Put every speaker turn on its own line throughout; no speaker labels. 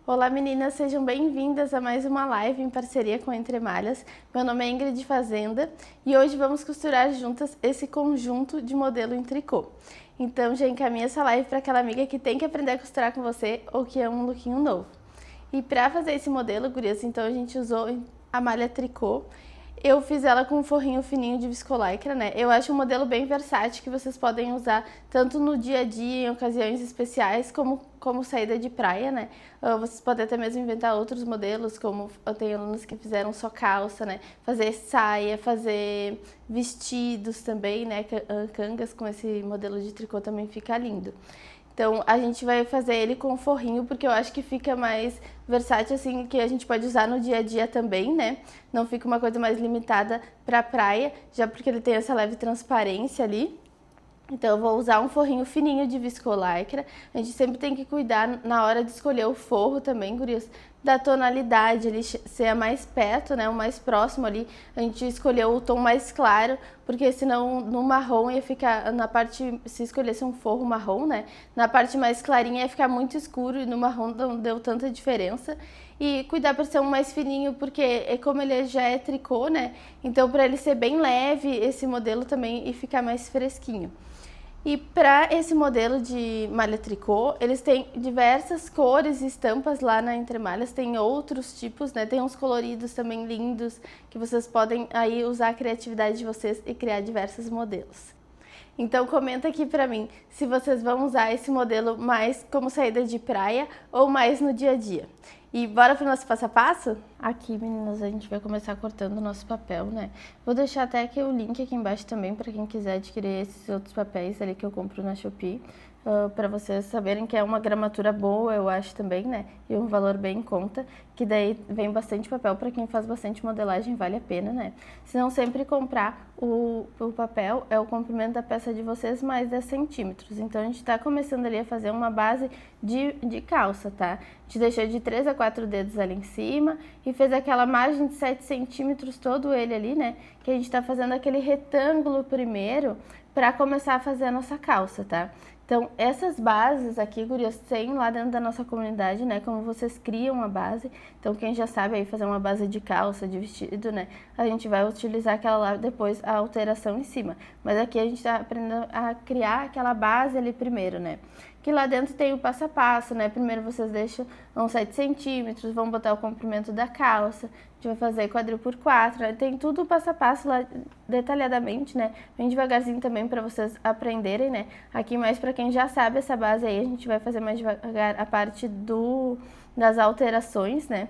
Olá meninas, sejam bem-vindas a mais uma live em parceria com Entre Malhas. Meu nome é Ingrid Fazenda e hoje vamos costurar juntas esse conjunto de modelo em tricô. Então já encaminha essa live para aquela amiga que tem que aprender a costurar com você ou que é um lookinho novo. E para fazer esse modelo, gurias, então a gente usou a malha tricô. Eu fiz ela com um forrinho fininho de viscolaicra, né? Eu acho um modelo bem versátil que vocês podem usar tanto no dia a dia, em ocasiões especiais, como saída de praia, né? Vocês podem até mesmo inventar outros modelos, como eu tenho alunos que fizeram só calça, né? Fazer saia, fazer vestidos também, né? Cangas com esse modelo de tricô também fica lindo. Então, a gente vai fazer ele com forrinho, porque eu acho que fica mais versátil, assim, que a gente pode usar no dia a dia também, né? Não fica uma coisa mais limitada pra praia, já porque ele tem essa leve transparência ali. Então, eu vou usar um forrinho fininho de viscolaicra. A gente sempre tem que cuidar na hora de escolher o forro também, gurias, da tonalidade, ele ser a mais perto, né, o mais próximo ali. A gente escolheu o tom mais claro, porque senão no marrom ia ficar, na parte, se escolhesse um forro marrom, né, na parte mais clarinha ia ficar muito escuro e no marrom não deu tanta diferença. E cuidar para ser um mais fininho, porque como ele já é tricô, né, então para ele ser bem leve esse modelo também e ficar mais fresquinho. E para esse modelo de malha tricô, eles têm diversas cores e estampas lá na Entre Malhas, tem outros tipos, né? Tem uns coloridos também lindos, que vocês podem aí usar a criatividade de vocês e criar diversos modelos. Então comenta aqui pra mim se vocês vão usar esse modelo mais como saída de praia ou mais no dia a dia. E bora pro nosso passo a passo? Aqui, meninas, a gente vai começar cortando o nosso papel, né? Vou deixar até aqui o link aqui embaixo também para quem quiser adquirir esses outros papéis ali que eu compro na Shopee. Para vocês saberem que é uma gramatura boa, eu acho também, né? E um valor bem em conta, que daí vem bastante papel para quem faz bastante modelagem, vale a pena, né? Se não, sempre comprar o papel é o comprimento da peça de vocês mais 10 centímetros. Então, a gente tá começando ali a fazer uma base de calça, tá? A gente deixou de 3 a 4 dedos ali em cima e fez aquela margem de 7 centímetros todo ele ali, né? Que a gente tá fazendo aquele retângulo primeiro para começar a fazer a nossa calça, tá? Então, essas bases aqui, gurias, tem lá dentro da nossa comunidade, né? Como vocês criam a base. Então, quem já sabe aí fazer uma base de calça, de vestido, né? A gente vai utilizar aquela lá depois, a alteração em cima. Mas aqui a gente tá aprendendo a criar aquela base ali primeiro, né? Que lá dentro tem o passo a passo, né? Primeiro vocês deixam uns 7 centímetros, vão botar o comprimento da calça, a gente vai fazer quadril por 4, né? Tem tudo passo a passo lá detalhadamente, né? Bem devagarzinho também para vocês aprenderem, né? Aqui mais para quem já sabe essa base aí, a gente vai fazer mais devagar a parte das alterações, né?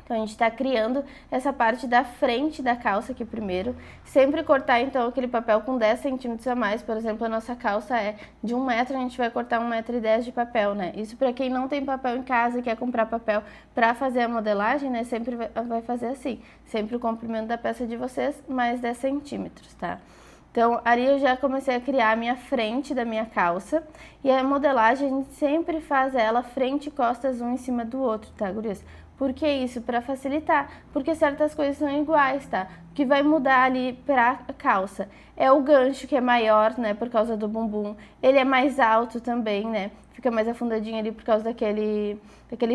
Então, a gente tá criando essa parte da frente da calça aqui primeiro. Sempre cortar, então, aquele papel com 10 centímetros a mais. Por exemplo, a nossa calça é de 1 metro, a gente vai cortar 1,10 m de papel, né? Isso para quem não tem papel em casa e quer comprar papel para fazer a modelagem, né? Sempre vai fazer assim. Sempre o comprimento da peça de vocês, mais 10 centímetros, tá? Então, ali eu já comecei a criar a minha frente da minha calça. E a modelagem, a gente sempre faz ela frente e costas um em cima do outro, tá, gurias? Por que isso? Para facilitar, porque certas coisas são iguais, tá? O que vai mudar ali pra calça é o gancho, que é maior, né, por causa do bumbum. Ele é mais alto também, né? Fica mais afundadinho ali por causa daquele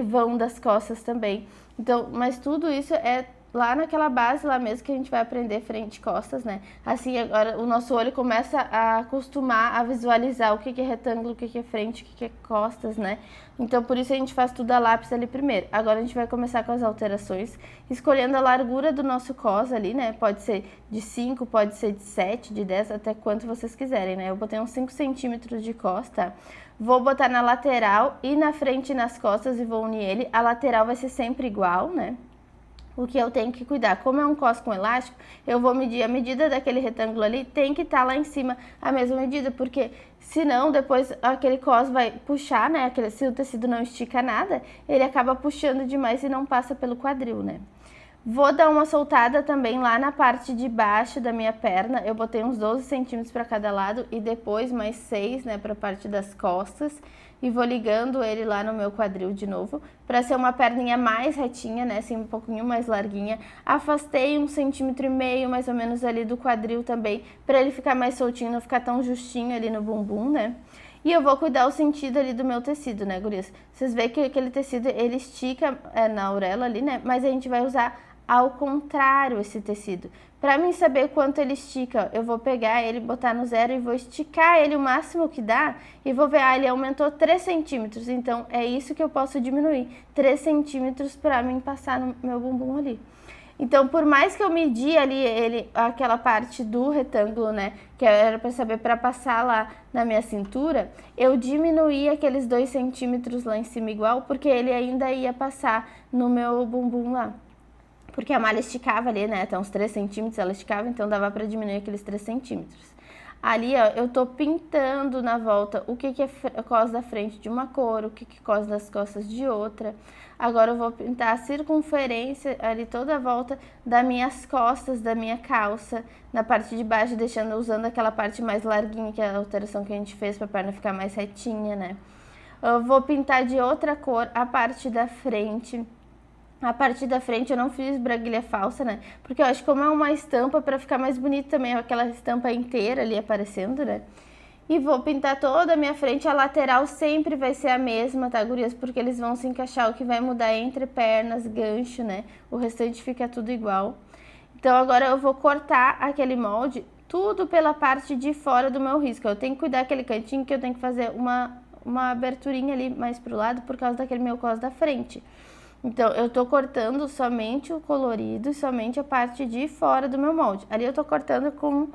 vão das costas também. Então, mas tudo isso é lá naquela base lá mesmo que a gente vai aprender frente e costas, né? Assim, agora o nosso olho começa a acostumar a visualizar o que é retângulo, o que é frente, o que é costas, né? Então, por isso a gente faz tudo a lápis ali primeiro. Agora a gente vai começar com as alterações, escolhendo a largura do nosso cos ali, né? Pode ser de 5, pode ser de 7, de 10, até quanto vocês quiserem, né? Eu botei uns 5 centímetros de cos, tá? Vou botar na lateral e na frente e nas costas e vou unir ele. A lateral vai ser sempre igual, né? O que eu tenho que cuidar, como é um cos com elástico, eu vou medir a medida daquele retângulo ali, tem que estar lá em cima a mesma medida, porque senão depois aquele cos vai puxar, né, se o tecido não estica nada, ele acaba puxando demais e não passa pelo quadril, né. Vou dar uma soltada também lá na parte de baixo da minha perna, eu botei uns 12 centímetros para cada lado e depois mais 6, né, para a parte das costas. E vou ligando ele lá no meu quadril de novo, para ser uma perninha mais retinha, né, assim um pouquinho mais larguinha. Afastei 1,5 centímetros mais ou menos ali do quadril também, para ele ficar mais soltinho, não ficar tão justinho ali no bumbum, né. E eu vou cuidar o sentido ali do meu tecido, né, gurias? Vocês veem que aquele tecido, ele estica na auréola ali, né? Mas a gente vai usar ao contrário esse tecido. Para mim saber quanto ele estica, eu vou pegar ele, botar no zero e vou esticar ele o máximo que dá e vou ver, ele aumentou 3 centímetros, então é isso que eu posso diminuir, 3 centímetros para mim passar no meu bumbum ali. Então, por mais que eu medi ali aquela parte do retângulo, né, que era para saber para passar lá na minha cintura, eu diminuí aqueles 2 centímetros lá em cima igual, porque ele ainda ia passar no meu bumbum lá. Porque a malha esticava ali, né, até uns 3 centímetros ela esticava, então dava para diminuir aqueles 3 centímetros. Ali, ó, eu tô pintando na volta o que é cos da frente de uma cor, o que é cos das costas de outra. Agora eu vou pintar a circunferência ali toda a volta das minhas costas, da minha calça, na parte de baixo, usando aquela parte mais larguinha, que é a alteração que a gente fez para a perna ficar mais retinha, né. Eu vou pintar de outra cor a parte da frente. A parte da frente eu não fiz braguilha falsa, né? Porque eu acho que como é uma estampa, para ficar mais bonito também, aquela estampa inteira ali aparecendo, né? E vou pintar toda a minha frente, a lateral sempre vai ser a mesma, tá, gurias? Porque eles vão se encaixar, o que vai mudar é entre pernas, gancho, né? O restante fica tudo igual. Então agora eu vou cortar aquele molde tudo pela parte de fora do meu risco. Eu tenho que cuidar daquele cantinho que eu tenho que fazer uma aberturinha ali mais pro lado por causa daquele meu cos da frente. Então, eu tô cortando somente o colorido e somente a parte de fora do meu molde. Ali eu tô cortando com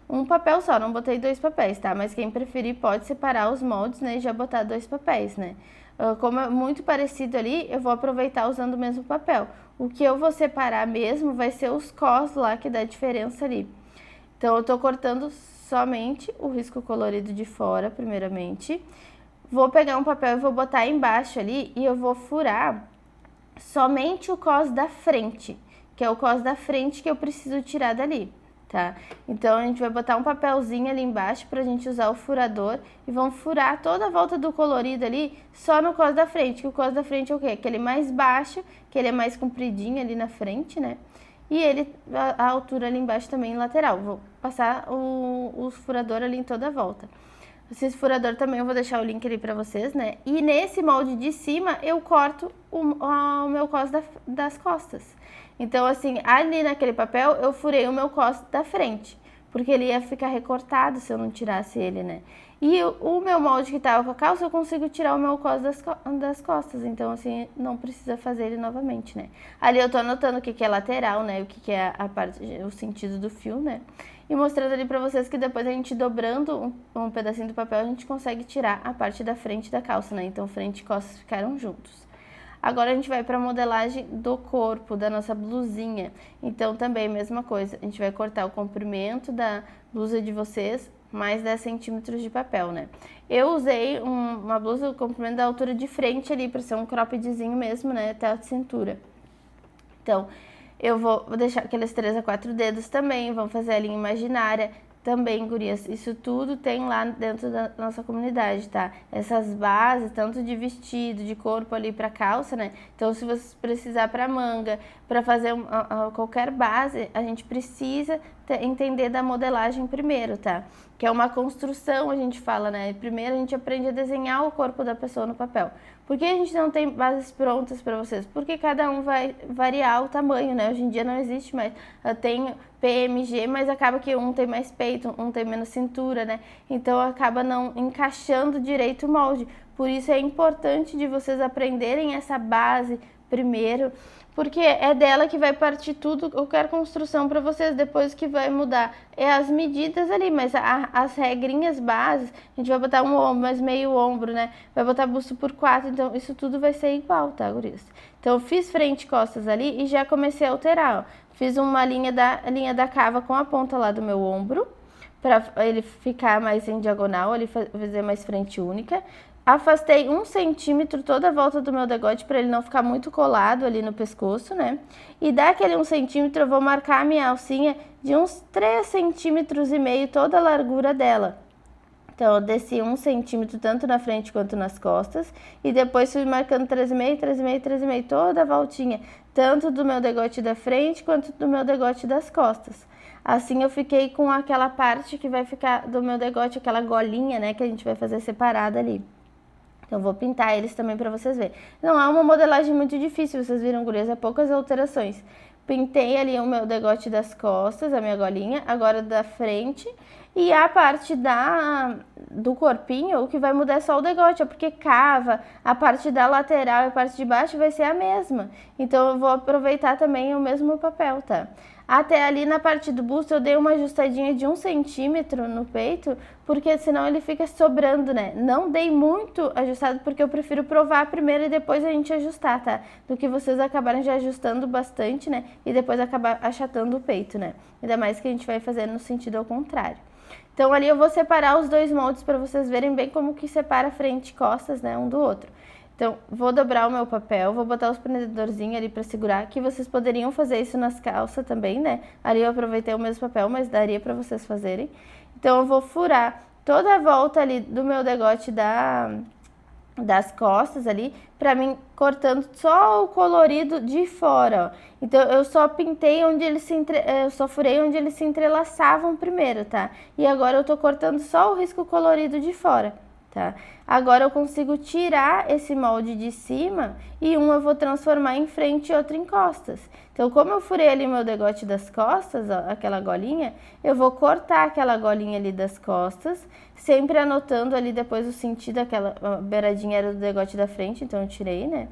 um papel só, não botei 2 papéis, tá? Mas quem preferir pode separar os moldes, né, e já botar 2 papéis, né? Como é muito parecido ali, eu vou aproveitar usando o mesmo papel. O que eu vou separar mesmo vai ser os cos lá, que dá diferença ali. Então, eu tô cortando somente o risco colorido de fora, primeiramente. Vou pegar um papel e vou botar embaixo ali e eu vou furar somente o cos da frente, que é o cos da frente que eu preciso tirar dali, tá? Então, a gente vai botar um papelzinho ali embaixo pra gente usar o furador e vamos furar toda a volta do colorido ali só no cos da frente, que o cos da frente é o quê? Aquele mais baixo, que ele é mais compridinho ali na frente, né? E ele, a altura ali embaixo também lateral. Vou passar o furador ali em toda a volta. Esse furador também eu vou deixar o link ali pra vocês, né? E nesse molde de cima eu corto o meu cos das costas. Então, assim, ali naquele papel eu furei o meu cos da frente, porque ele ia ficar recortado se eu não tirasse ele, né? E o meu molde que tava com a calça, eu consigo tirar o meu cos das costas, então assim, não precisa fazer ele novamente, né? Ali eu tô anotando o que é lateral, né? O que é a parte, o sentido do fio, né? E mostrando ali pra vocês que depois a gente dobrando um pedacinho do papel, a gente consegue tirar a parte da frente da calça, né? Então, frente e costas ficaram juntos. Agora a gente vai pra modelagem do corpo, da nossa blusinha. Então, também, mesma coisa. A gente vai cortar o comprimento da blusa de vocês, mais 10 centímetros de papel, né? Eu usei uma blusa, o comprimento da altura de frente ali, pra ser um croppedzinho mesmo, né? Até a cintura. Então, eu vou deixar aqueles 3 a 4 dedos também, vamos fazer a linha imaginária também, gurias. Isso tudo tem lá dentro da nossa comunidade, tá? Essas bases, tanto de vestido, de corpo ali pra calça, né? Então, se você precisar pra manga, pra fazer qualquer base, a gente precisa entender da modelagem primeiro, tá? Que é uma construção, a gente fala, né? Primeiro a gente aprende a desenhar o corpo da pessoa no papel. Por que a gente não tem bases prontas para vocês? Porque cada um vai variar o tamanho, né? Hoje em dia não existe mais. Eu tenho PMG, mas acaba que um tem mais peito, um tem menos cintura, né? Então acaba não encaixando direito o molde. Por isso é importante de vocês aprenderem essa base primeiro, porque é dela que vai partir tudo, qualquer construção para vocês. Depois que vai mudar é as medidas ali, mas as regrinhas bases, a gente vai botar um ombro, mas meio ombro, né? Vai botar busto por 4, então isso tudo vai ser igual, tá, gurias? Então eu fiz frente e costas ali e já comecei a alterar, ó. Fiz uma linha da cava com a ponta lá do meu ombro, para ele ficar mais em diagonal, ele fazer mais frente única. Afastei 1 centímetro toda a volta do meu degote para ele não ficar muito colado ali no pescoço, né? E daquele 1 centímetro eu vou marcar a minha alcinha de uns 3 centímetros e meio toda a largura dela. Então, eu desci 1 centímetro tanto na frente quanto nas costas. E depois fui marcando 3,5, 3,5, 3,5 toda a voltinha. Tanto do meu degote da frente quanto do meu degote das costas. Assim eu fiquei com aquela parte que vai ficar do meu degote, aquela golinha, né, que a gente vai fazer separada ali. Então, vou pintar eles também pra vocês verem. Não é uma modelagem muito difícil, vocês viram, gurias, é poucas alterações. Pintei ali o meu degote das costas, a minha golinha, agora da frente. E a parte do corpinho, o que vai mudar é só o degote, é porque cava, a parte da lateral e a parte de baixo vai ser a mesma. Então, eu vou aproveitar também o mesmo papel, tá? Até ali na parte do busto eu dei uma ajustadinha de 1 centímetro no peito, porque senão ele fica sobrando, né? Não dei muito ajustado, porque eu prefiro provar primeiro e depois a gente ajustar, tá? Do que vocês acabarem já ajustando bastante, né? E depois acabar achatando o peito, né? Ainda mais que a gente vai fazer no sentido ao contrário. Então ali eu vou separar os dois moldes para vocês verem bem como que separa frente e costas, né? Um do outro. Então, vou dobrar o meu papel, vou botar os prendedorzinhos ali pra segurar, que vocês poderiam fazer isso nas calças também, né? Ali eu aproveitei o mesmo papel, mas daria pra vocês fazerem. Então, eu vou furar toda a volta ali do meu degote das costas ali, pra mim, cortando só o colorido de fora, ó. Então, eu só pintei onde eles eu só furei onde eles se entrelaçavam primeiro, tá? E agora eu tô cortando só o risco colorido de fora. Tá? Agora eu consigo tirar esse molde de cima e um eu vou transformar em frente e outro em costas. Então, como eu furei ali meu degote das costas, ó, aquela golinha, eu vou cortar aquela golinha ali das costas, sempre anotando ali depois o sentido, aquela beiradinha era do degote da frente, então eu tirei, né?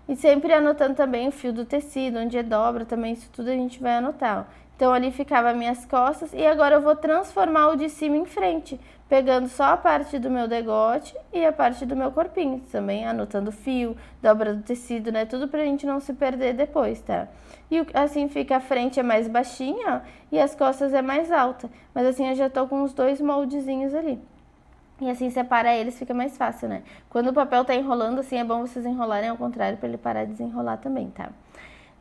E sempre anotando também o fio do tecido, onde é dobra, também isso tudo a gente vai anotar, ó. Então, ali ficava minhas costas e agora eu vou transformar o de cima em frente, pegando só a parte do meu degote e a parte do meu corpinho, também anotando fio, dobra do tecido, né? Tudo pra gente não se perder depois, tá? E assim fica, a frente é mais baixinha, ó, e as costas é mais alta. Mas assim eu já tô com os dois moldezinhos ali. E assim separa eles, fica mais fácil, né? Quando o papel tá enrolando, assim, é bom vocês enrolarem ao contrário pra ele parar de desenrolar também, tá?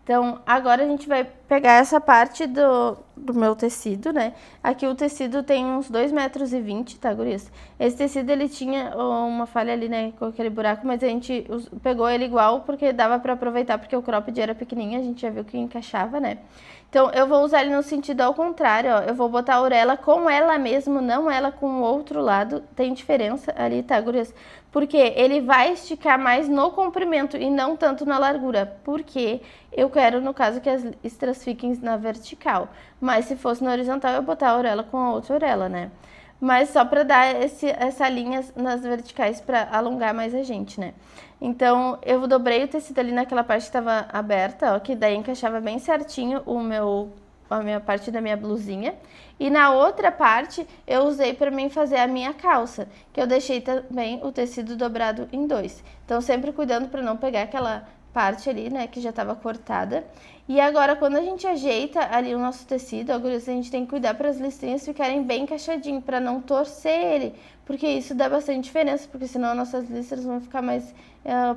Então, agora a gente vai pegar essa parte do meu tecido, né? Aqui o tecido tem uns 2,20 m, tá, gurias? Esse tecido, ele tinha uma falha ali, né, com aquele buraco, mas a gente pegou ele igual porque dava pra aproveitar, porque o cropped era pequenininho, a gente já viu que encaixava, né? Então, eu vou usar ele no sentido ao contrário, ó. Eu vou botar a orelha com ela mesmo, não ela com o outro lado. Tem diferença ali, tá, gurias? Porque ele vai esticar mais no comprimento e não tanto na largura. Porque eu quero, no caso, que as listras fiquem na vertical. Mas se fosse na horizontal, eu botar a orelha com a outra orelha, né? Mas só pra dar essa linha nas verticais pra alongar mais a gente, né? Então, eu dobrei o tecido ali naquela parte que estava aberta, ó, que daí encaixava bem certinho a minha parte da minha blusinha. E na outra parte, eu usei para mim fazer a minha calça, que eu deixei também o tecido dobrado em dois. Então, sempre cuidando para não pegar aquela parte ali, né, que já estava cortada. E agora, quando a gente ajeita ali o nosso tecido, a gente tem que cuidar para as listrinhas ficarem bem encaixadinhas, para não torcer ele, porque isso dá bastante diferença, porque senão nossas listras vão ficar mais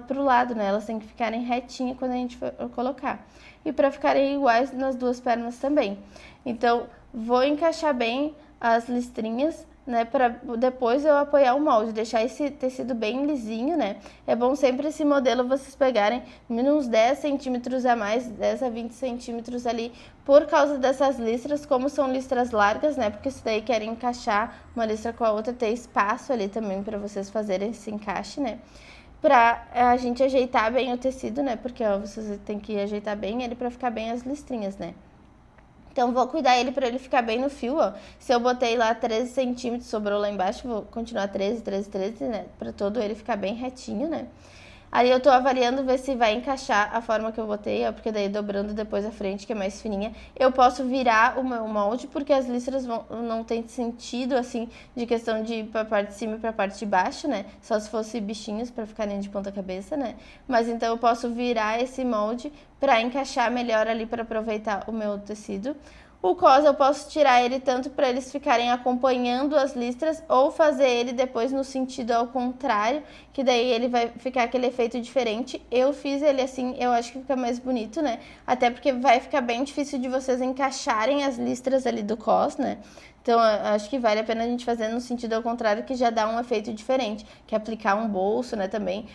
pro lado, né? Elas têm que ficarem retinhas quando a gente for colocar. E para ficarem iguais nas duas pernas também. Então, vou encaixar bem as listrinhas, né, para depois eu apoiar o molde, deixar esse tecido bem lisinho, né? É bom sempre esse modelo vocês pegarem uns 10 centímetros a mais, 10 a 20 centímetros ali, por causa dessas listras, como são listras largas, né? Porque se daí querem encaixar uma listra com a outra, ter espaço ali também para vocês fazerem esse encaixe, né? Pra a gente ajeitar bem o tecido, né? Porque ó, vocês têm que ajeitar bem ele para ficar bem as listrinhas, né? Então, vou cuidar ele para ele ficar bem no fio, ó. Se eu botei lá 13 centímetros, sobrou lá embaixo, vou continuar 13, 13, 13, né? Para todo ele ficar bem retinho, né? Aí eu tô avaliando ver se vai encaixar a forma que eu botei, ó, porque daí dobrando depois a frente, que é mais fininha, eu posso virar o meu molde, porque as listras não tem sentido, assim, de questão de ir pra parte de cima e pra parte de baixo, né? Só se fosse bichinhos pra ficarem de ponta cabeça, né? Mas então eu posso virar esse molde pra encaixar melhor ali, pra aproveitar o meu tecido. O cos eu posso tirar ele tanto para eles ficarem acompanhando as listras ou fazer ele depois no sentido ao contrário, que daí ele vai ficar aquele efeito diferente. Eu fiz ele assim, eu acho que fica mais bonito, né? Até porque vai ficar bem difícil de vocês encaixarem as listras ali do cos, né? Então, acho que vale a pena a gente fazer no sentido ao contrário, que já dá um efeito diferente, que é aplicar um bolso, né, também.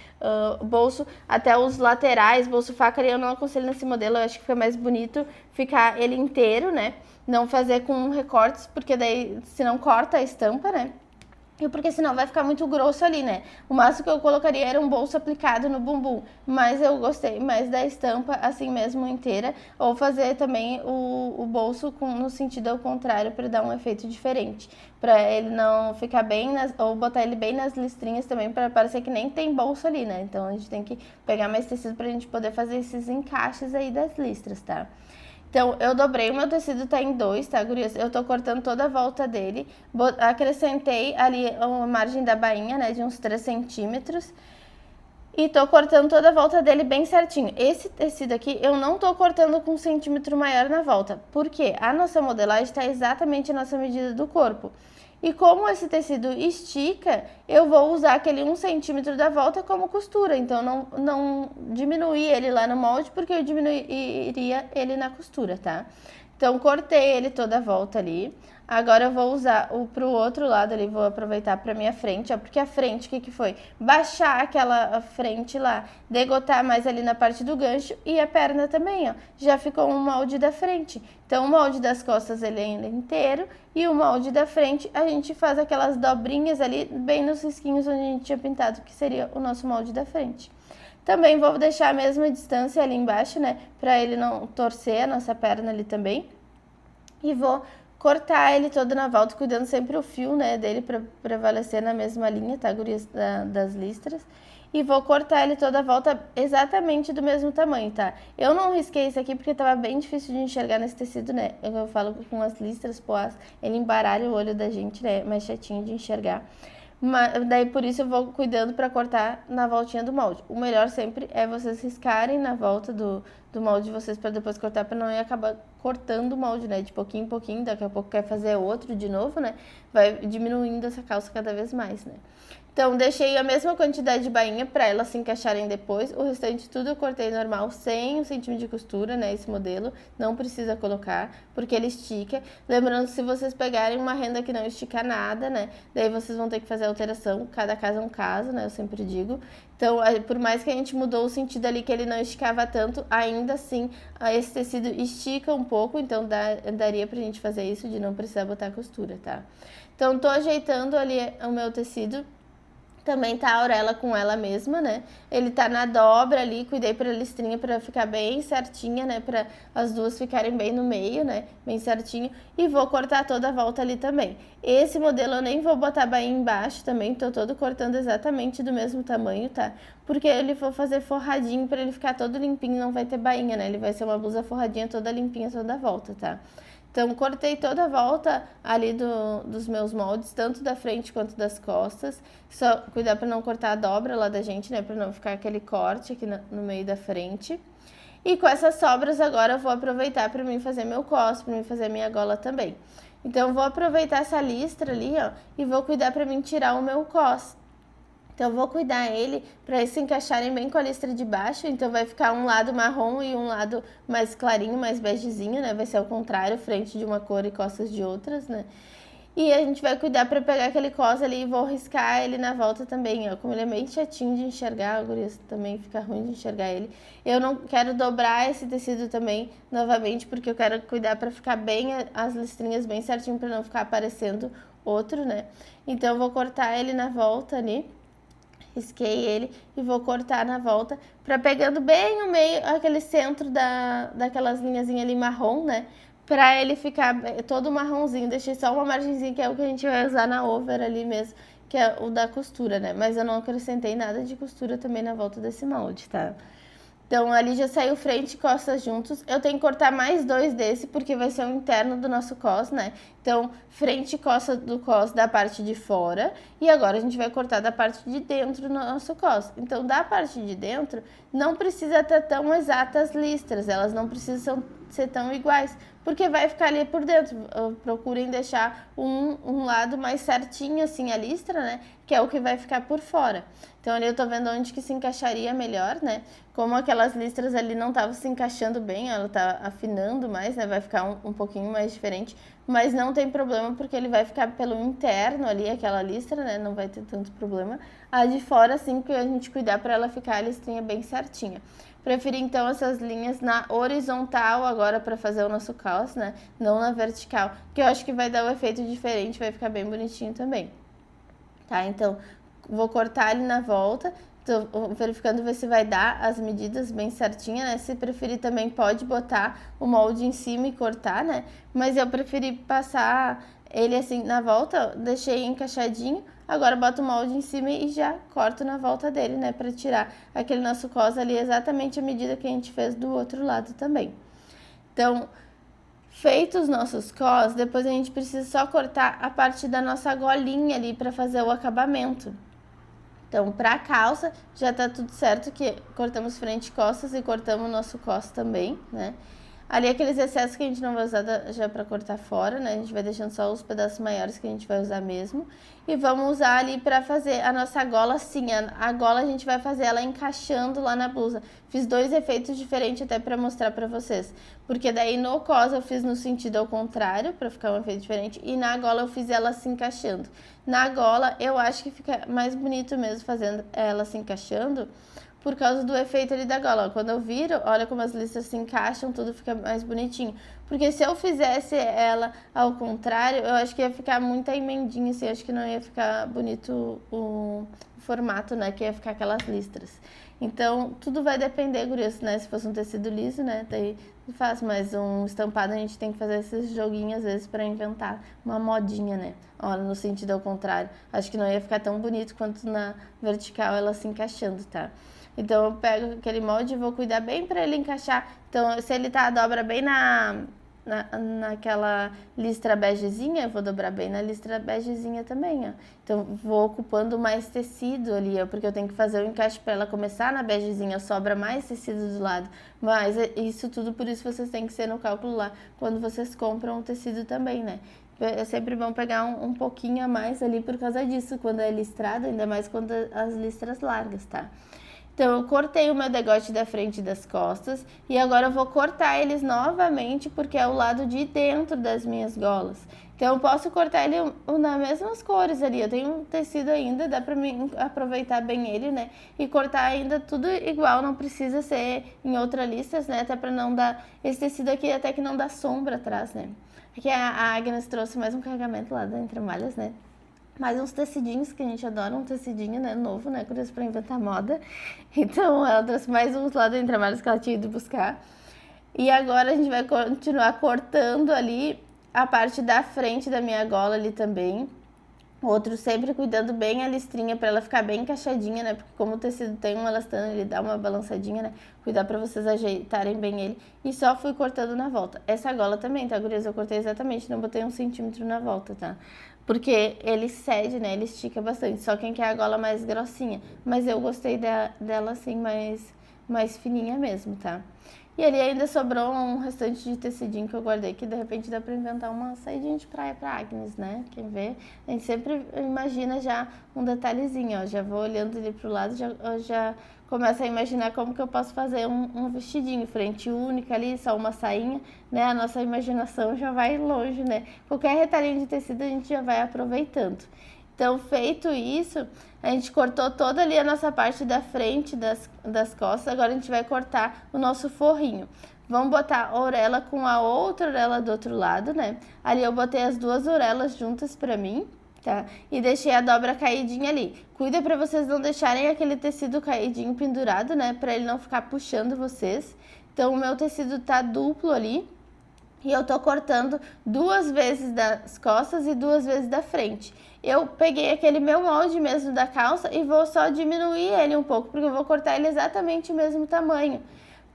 Bolso, até os laterais, bolso faca, eu não aconselho nesse modelo, eu acho que fica mais bonito ficar ele inteiro, né, não fazer com recortes, porque daí, se não corta a estampa, né, e porque senão vai ficar muito grosso ali, né? O máximo que eu colocaria era um bolso aplicado no bumbum, mas eu gostei mais da estampa assim mesmo inteira, ou fazer também o bolso no sentido ao contrário para dar um efeito diferente, para ele não ficar bem, ou botar ele bem nas listrinhas também para parecer que nem tem bolso ali, né? Então a gente tem que pegar mais tecido pra gente poder fazer esses encaixes aí das listras, tá? Então, eu dobrei, o meu tecido tá em 2, tá, gurias? Eu tô cortando toda a volta dele, acrescentei ali a margem da bainha, né, de uns 3 centímetros, e tô cortando toda a volta dele bem certinho. Esse tecido aqui, eu não tô cortando com 1 centímetro maior na volta, porque a nossa modelagem tá exatamente a nossa medida do corpo. E como esse tecido estica, eu vou usar aquele 1 centímetro da volta como costura. Então, não diminuir ele lá no molde, porque eu diminuiria ele na costura, tá? Então, cortei ele toda a volta ali. Agora eu vou usar pro outro lado ali, vou aproveitar pra minha frente, ó. Porque a frente, o que foi? Baixar aquela frente lá, degotar mais ali na parte do gancho e a perna também, ó. Já ficou um molde da frente. Então, o molde das costas ele ainda é inteiro e o molde da frente a gente faz aquelas dobrinhas ali bem nos risquinhos onde a gente tinha pintado, que seria o nosso molde da frente. Também vou deixar a mesma distância ali embaixo, né, pra ele não torcer a nossa perna ali também. E vou cortar ele todo na volta, cuidando sempre o fio, né, dele pra prevalecer na mesma linha, tá, gurias, das listras. E vou cortar ele toda a volta exatamente do mesmo tamanho, tá? Eu não risquei isso aqui porque tava bem difícil de enxergar nesse tecido, né? Eu falo com as listras, ele embaralha o olho da gente, né? É mais chatinho de enxergar. Mas daí por isso eu vou cuidando para cortar na voltinha do molde. O melhor sempre é vocês riscarem na volta do molde de vocês para depois cortar, para não ir acabar cortando o molde, né? De pouquinho em pouquinho, daqui a pouco quer fazer outro de novo, né? Vai diminuindo essa calça cada vez mais, né? Então, deixei a mesma quantidade de bainha para elas se encaixarem depois. O restante tudo eu cortei normal, sem 1 centímetro de costura, né? Esse modelo não precisa colocar, porque ele estica. Lembrando, se vocês pegarem uma renda que não estica nada, né? Daí vocês vão ter que fazer a alteração. Cada caso é um caso, né? Eu sempre digo. Então, por mais que a gente mudou o sentido ali, que ele não esticava tanto, ainda assim, esse tecido estica um pouco. Então, daria pra gente fazer isso de não precisar botar costura, tá? Então, tô ajeitando ali o meu tecido. Também tá a orelha com ela mesma, né? Ele tá na dobra ali, cuidei pra listrinha pra ficar bem certinha, né? Pra as duas ficarem bem no meio, né? Bem certinho. E vou cortar toda a volta ali também. Esse modelo eu nem vou botar bainha embaixo também, tô todo cortando exatamente do mesmo tamanho, tá? Porque ele vou fazer forradinho pra ele ficar todo limpinho, não vai ter bainha, né? Ele vai ser uma blusa forradinha toda limpinha toda a volta, tá? Então, cortei toda a volta ali dos meus moldes, tanto da frente quanto das costas. Só cuidar para não cortar a dobra lá da gente, né? Para não ficar aquele corte aqui no meio da frente. E com essas sobras agora eu vou aproveitar para mim fazer meu cos, para mim fazer minha gola também. Então, eu vou aproveitar essa listra ali, ó, e vou cuidar para mim tirar o meu cos. Então, eu vou cuidar ele para eles se encaixarem bem com a listra de baixo. Então, vai ficar um lado marrom e um lado mais clarinho, mais begezinho, né? Vai ser ao contrário, frente de uma cor e costas de outras, né? E a gente vai cuidar para pegar aquele cos ali e vou riscar ele na volta também, ó. Como ele é bem chatinho de enxergar, gurias, também fica ruim de enxergar ele. Eu não quero dobrar esse tecido também novamente, porque eu quero cuidar para ficar bem as listrinhas bem certinho, para não ficar aparecendo outro, né? Então, eu vou cortar ele na volta ali. Risquei ele e vou cortar na volta, pra pegando bem o meio, aquele centro daquelas linhazinhas ali marrom, né? Pra ele ficar todo marronzinho. Deixei só uma margenzinha, que é o que a gente vai usar na over ali mesmo, que é o da costura, né? Mas eu não acrescentei nada de costura também na volta desse molde, tá? Então, ali já saiu frente e costas juntos. Eu tenho que cortar mais 2 desse, porque vai ser o interno do nosso cos, né? Então, frente e costa do cos da parte de fora. E agora a gente vai cortar da parte de dentro do nosso cos. Então, da parte de dentro, não precisa ter tão exatas listras. Elas não precisam ser tão iguais, porque vai ficar ali por dentro. Procurem deixar um lado mais certinho, assim, a listra, né? Que é o que vai ficar por fora. Então, ali eu tô vendo onde que se encaixaria melhor, né? Como aquelas listras ali não estavam se encaixando bem, ela tá afinando mais, né? Vai ficar um pouquinho mais diferente, mas não tem problema, porque ele vai ficar pelo interno ali, aquela listra, né? Não vai ter tanto problema. A de fora, assim, que a gente cuidar para ela ficar a listrinha bem certinha. Preferi, então, essas linhas na horizontal agora para fazer o nosso calço, né? Não na vertical, que eu acho que vai dar um efeito diferente, vai ficar bem bonitinho também. Tá? Então, vou cortar ali na volta, tô verificando ver se vai dar as medidas bem certinha, né? Se preferir também pode botar o molde em cima e cortar, né? Mas eu preferi passar ele assim na volta, deixei encaixadinho, agora boto o molde em cima e já corto na volta dele, né? Pra tirar aquele nosso cos ali exatamente a medida que a gente fez do outro lado também. Então, feitos os nossos cos, depois a gente precisa só cortar a parte da nossa golinha ali para fazer o acabamento. Então, para a calça, já tá tudo certo que cortamos frente e costas e cortamos o nosso cos também, né? Ali aqueles excessos que a gente não vai usar já para cortar fora, né? A gente vai deixando só os pedaços maiores que a gente vai usar mesmo. E vamos usar ali para fazer a nossa gola assim. A gola a gente vai fazer ela encaixando lá na blusa. Fiz 2 efeitos diferentes até para mostrar para vocês. Porque daí no cos eu fiz no sentido ao contrário, para ficar um efeito diferente. E na gola eu fiz ela se encaixando. Na gola eu acho que fica mais bonito mesmo fazendo ela se encaixando, por causa do efeito ali da gola. Quando eu viro, olha como as listras se encaixam, tudo fica mais bonitinho. Porque se eu fizesse ela ao contrário, eu acho que ia ficar muita emendinha, assim, eu acho que não ia ficar bonito o formato, né, que ia ficar aquelas listras. Então, tudo vai depender, gurias, né, se fosse um tecido liso, né, daí faz, mas um estampado a gente tem que fazer esses joguinhos, às vezes, pra inventar uma modinha, né. Olha, no sentido ao contrário, acho que não ia ficar tão bonito quanto na vertical ela se encaixando, tá? Então, eu pego aquele molde e vou cuidar bem para ele encaixar. Então, se ele tá a dobra bem naquela listra begezinha, eu vou dobrar bem na listra begezinha também, ó. Então, vou ocupando mais tecido ali, ó, porque eu tenho que fazer o encaixe para ela começar na begezinha, sobra mais tecido do lado. Mas isso tudo, por isso vocês têm que ser no cálculo lá, quando vocês compram o tecido também, né? É sempre bom pegar um pouquinho a mais ali por causa disso, quando é listrado, ainda mais quando as listras largas, tá? Então, eu cortei o meu degote da frente e das costas e agora eu vou cortar eles novamente porque é o lado de dentro das minhas golas. Então, eu posso cortar ele nas mesmas cores ali, eu tenho um tecido ainda, dá pra mim aproveitar bem ele, né? E cortar ainda tudo igual, não precisa ser em outra listas, né? Até pra não dar, esse tecido aqui até que não dá sombra atrás, né? Aqui a Agnes trouxe mais um carregamento lá da Entre Malhas, né? Mais uns tecidinhos, que a gente adora um tecidinho, né, novo, né, curioso pra inventar moda. Então, ela trouxe mais uns lá do Entre Malhas que ela tinha ido buscar. E agora a gente vai continuar cortando ali a parte da frente da minha gola ali também. Outro sempre cuidando bem a listrinha para ela ficar bem encaixadinha, né? Porque como o tecido tem um elastano, ele dá uma balançadinha, né? Cuidar para vocês ajeitarem bem ele. E só fui cortando na volta. Essa gola também, tá, gurias? Eu cortei exatamente, não botei 1 centímetro na volta, tá? Porque ele cede, né? Ele estica bastante. Só quem quer a gola mais grossinha. Mas eu gostei dela assim, mais fininha mesmo, tá? E ali ainda sobrou um restante de tecidinho que eu guardei, que de repente dá pra inventar uma saidinha de praia pra Agnes, né? Quem vê, a gente sempre imagina já um detalhezinho, ó. Já vou olhando ali pro lado, já começo a imaginar como que eu posso fazer um vestidinho, frente única ali, só uma sainha, né? A nossa imaginação já vai longe, né? Qualquer retalhinho de tecido a gente já vai aproveitando. Então, feito isso, a gente cortou toda ali a nossa parte da frente das costas. Agora a gente vai cortar o nosso forrinho. Vamos botar a orelha com a outra orelha do outro lado, né? Ali eu botei as 2 orelhas juntas pra mim, tá? E deixei a dobra caidinha ali. Cuida pra vocês não deixarem aquele tecido caidinho pendurado, né? Pra ele não ficar puxando vocês. Então, o meu tecido tá duplo ali. E eu tô cortando 2 vezes das costas e 2 vezes da frente. Eu peguei aquele meu molde mesmo da calça e vou só diminuir ele um pouco, porque eu vou cortar ele exatamente o mesmo tamanho,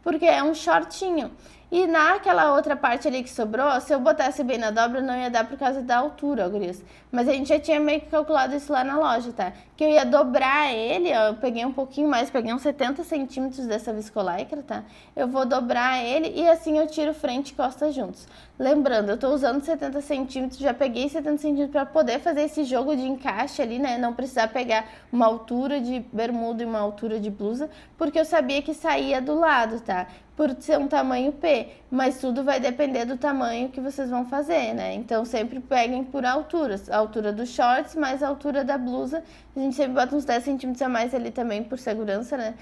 porque é um shortinho. E naquela outra parte ali que sobrou, se eu botasse bem na dobra, não ia dar por causa da altura, gurias. Mas a gente já tinha meio que calculado isso lá na loja, tá? Que eu ia dobrar ele, ó, eu peguei um pouquinho mais, peguei uns 70 centímetros dessa viscolaicra, tá? Eu vou dobrar ele e assim eu tiro frente e costa juntos. Lembrando, eu tô usando 70 centímetros, já peguei 70 centímetros para poder fazer esse jogo de encaixe ali, né? Não precisar pegar uma altura de bermuda e uma altura de blusa, porque eu sabia que saía do lado, tá? Por ser um tamanho P, mas tudo vai depender do tamanho que vocês vão fazer, né? Então sempre peguem por alturas, a altura dos shorts mais a altura da blusa. A gente sempre bota uns 10 centímetros a mais ali também por segurança, né?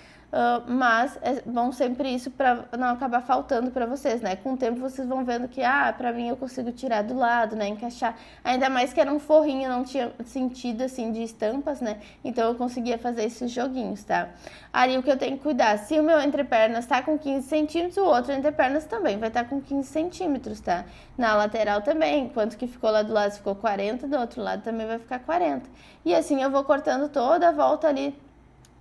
Mas é bom sempre isso para não acabar faltando para vocês, né? Com o tempo vocês vão vendo que, para mim eu consigo tirar do lado, né? Encaixar, ainda mais que era um forrinho, não tinha sentido assim de estampas, né? Então eu conseguia fazer esses joguinhos, tá? Ali o que eu tenho que cuidar, se o meu entrepernas tá com 15 centímetros, o outro entrepernas também vai estar com 15 centímetros, tá? Na lateral também, quanto que ficou lá do lado ficou 40, do outro lado também vai ficar 40. E assim eu vou cortando toda a volta ali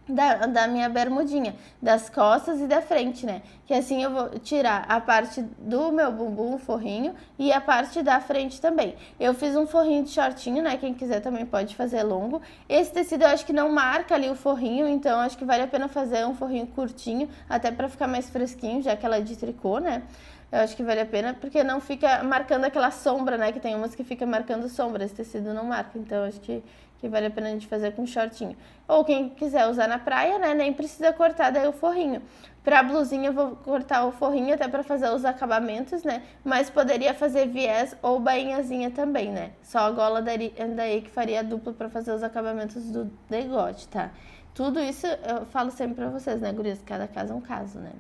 da minha bermudinha, das costas e da frente, né? Que assim eu vou tirar a parte do meu bumbum, o forrinho, e a parte da frente também. Eu fiz um forrinho de shortinho, né? Quem quiser também pode fazer longo. Esse tecido eu acho que não marca ali o forrinho, então acho que vale a pena fazer um forrinho curtinho, até pra ficar mais fresquinho, já que ela é de tricô, né? Eu acho que vale a pena, porque não fica marcando aquela sombra, né? Que tem umas que fica marcando sombra, esse tecido não marca, então acho que vale a pena a gente fazer com shortinho. Ou quem quiser usar na praia, né, nem precisa cortar daí o forrinho. Pra blusinha eu vou cortar o forrinho até pra fazer os acabamentos, né, mas poderia fazer viés ou bainhazinha também, né. Só a gola daí que faria dupla pra fazer os acabamentos do degote, tá. Tudo isso eu falo sempre pra vocês, né, gurias, cada caso é um caso, né.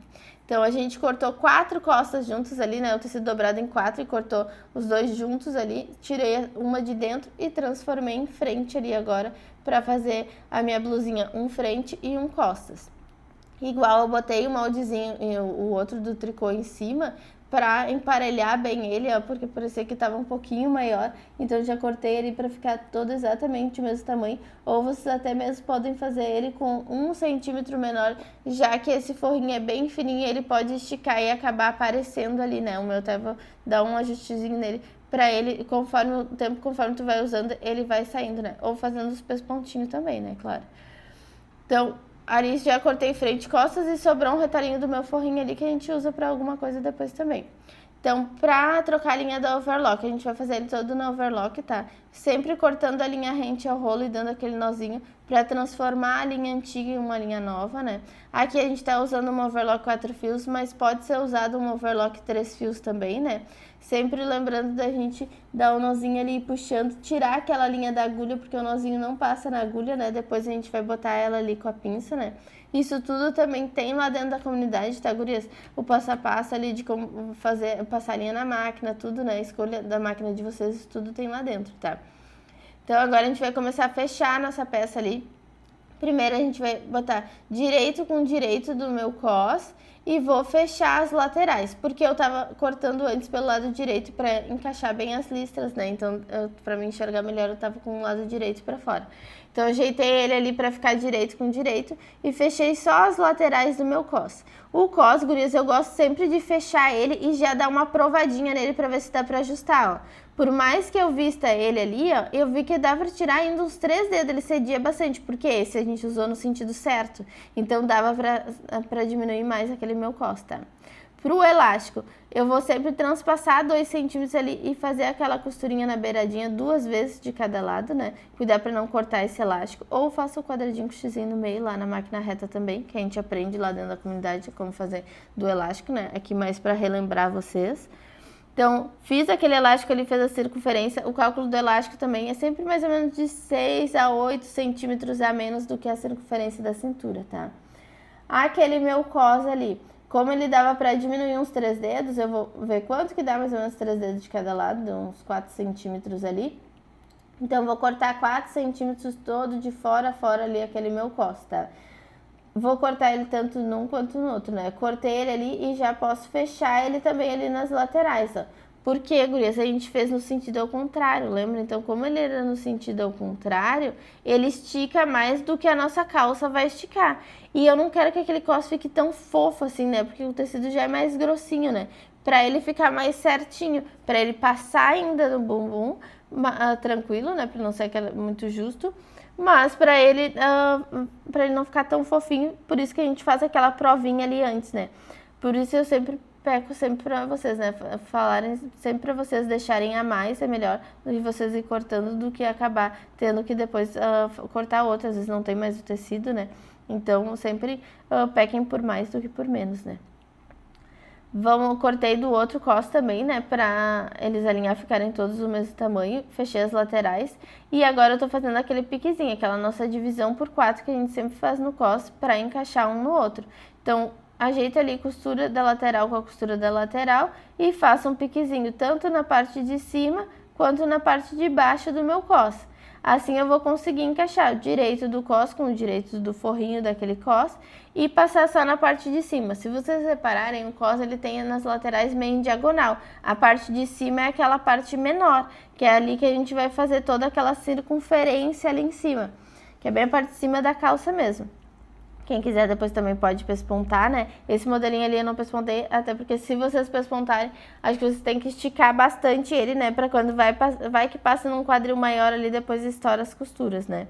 Então, a gente cortou 4 costas juntas ali, né? O tecido dobrado em 4 e cortou os dois juntos ali. Tirei uma de dentro e transformei em frente ali agora pra fazer a minha blusinha um frente e um costas. Igual eu botei o moldezinho e o outro do tricô em cima pra emparelhar bem ele, ó, porque parecia que tava um pouquinho maior, então eu já cortei ele pra ficar todo exatamente o mesmo tamanho, ou vocês até mesmo podem fazer ele com 1 centímetro menor, já que esse forrinho é bem fininho, ele pode esticar e acabar aparecendo ali, né, o meu até vou dar um ajustezinho nele, pra ele, conforme o tempo, conforme tu vai usando, ele vai saindo, né, ou fazendo os pespontinhos também, né, claro. Então, ali já cortei frente e costas e sobrou um retalhinho do meu forrinho ali que a gente usa pra alguma coisa depois também. Então, pra trocar a linha do overlock, a gente vai fazer ele todo no overlock, tá? Sempre cortando a linha rente ao rolo e dando aquele nozinho pra transformar a linha antiga em uma linha nova, né? Aqui a gente tá usando um overlock 4 fios, mas pode ser usado um overlock 3 fios também, né? Sempre lembrando da gente dar o nozinho ali puxando, tirar aquela linha da agulha, porque o nozinho não passa na agulha, né? Depois a gente vai botar ela ali com a pinça, né? Isso tudo também tem lá dentro da comunidade, tá, gurias? O passo a passo ali de como fazer, passar a linha na máquina, tudo, né? A escolha da máquina de vocês, isso tudo tem lá dentro, tá? Então agora a gente vai começar a fechar a nossa peça ali. Primeiro a gente vai botar direito com direito do meu cos e vou fechar as laterais, porque eu tava cortando antes pelo lado direito para encaixar bem as listras, né? Então, para mim enxergar melhor, eu tava com o lado direito para fora. Então, eu ajeitei ele ali para ficar direito com direito e fechei só as laterais do meu cos. O cos, gurias, eu gosto sempre de fechar ele e já dar uma provadinha nele para ver se dá para ajustar, ó. Por mais que eu vista ele ali, ó, eu vi que dava pra tirar ainda uns 3 dedos, ele cedia bastante, porque esse a gente usou no sentido certo, então dava pra diminuir mais aquele meu cos, tá? Pro elástico, eu vou sempre transpassar 2 centímetros ali e fazer aquela costurinha na beiradinha 2 vezes de cada lado, né? Cuidar pra não cortar esse elástico, ou faça o quadradinho com xizinho no meio lá na máquina reta também, que a gente aprende lá dentro da comunidade como fazer do elástico, né? Aqui mais pra relembrar vocês. Então, fiz aquele elástico ali, fez a circunferência. O cálculo do elástico também é sempre mais ou menos de 6 a 8 centímetros a menos do que a circunferência da cintura, tá? Aquele meu cos ali, como ele dava pra diminuir uns 3 dedos, eu vou ver quanto que dá mais ou menos 3 dedos de cada lado, uns 4 centímetros ali. Então, vou cortar 4 centímetros todo de fora a fora ali, aquele meu cos, tá? Vou cortar ele tanto num quanto no outro, né? Cortei ele ali e já posso fechar ele também ali nas laterais, ó. Porque, gurias, a gente fez no sentido ao contrário, lembra? Então, como ele era no sentido ao contrário, ele estica mais do que a nossa calça vai esticar. E eu não quero que aquele cos fique tão fofo assim, né? Porque o tecido já é mais grossinho, né? Pra ele ficar mais certinho, pra ele passar ainda no bumbum, tranquilo, né? Pra não ser muito justo. Mas pra ele não ficar tão fofinho, por isso que a gente faz aquela provinha ali antes, né? Por isso eu sempre peço sempre pra vocês, né? Falarem sempre pra vocês deixarem a mais, é melhor do que vocês ir cortando do que acabar tendo que depois cortar outra. Às vezes não tem mais o tecido, né? Então sempre pequem por mais do que por menos, né? Cortei do outro cos também, né, pra eles alinhar, ficarem todos do mesmo tamanho. Fechei as laterais. E agora eu tô fazendo aquele piquezinho, aquela nossa divisão por 4 que a gente sempre faz no cos pra encaixar um no outro. Então, ajeita ali costura da lateral com a costura da lateral e faça um piquezinho, tanto na parte de cima quanto na parte de baixo do meu cos. Assim eu vou conseguir encaixar o direito do cos com o direito do forrinho daquele cos e passar só na parte de cima. Se vocês repararem, o cos ele tem nas laterais meio em diagonal. A parte de cima é aquela parte menor, que é ali que a gente vai fazer toda aquela circunferência ali em cima, que é bem a parte de cima da calça mesmo. Quem quiser depois também pode pespontar, né? Esse modelinho ali eu não pespontei, até porque se vocês pespontarem, acho que vocês têm que esticar bastante ele, né? Pra quando vai que passa num quadril maior ali, depois estoura as costuras, né?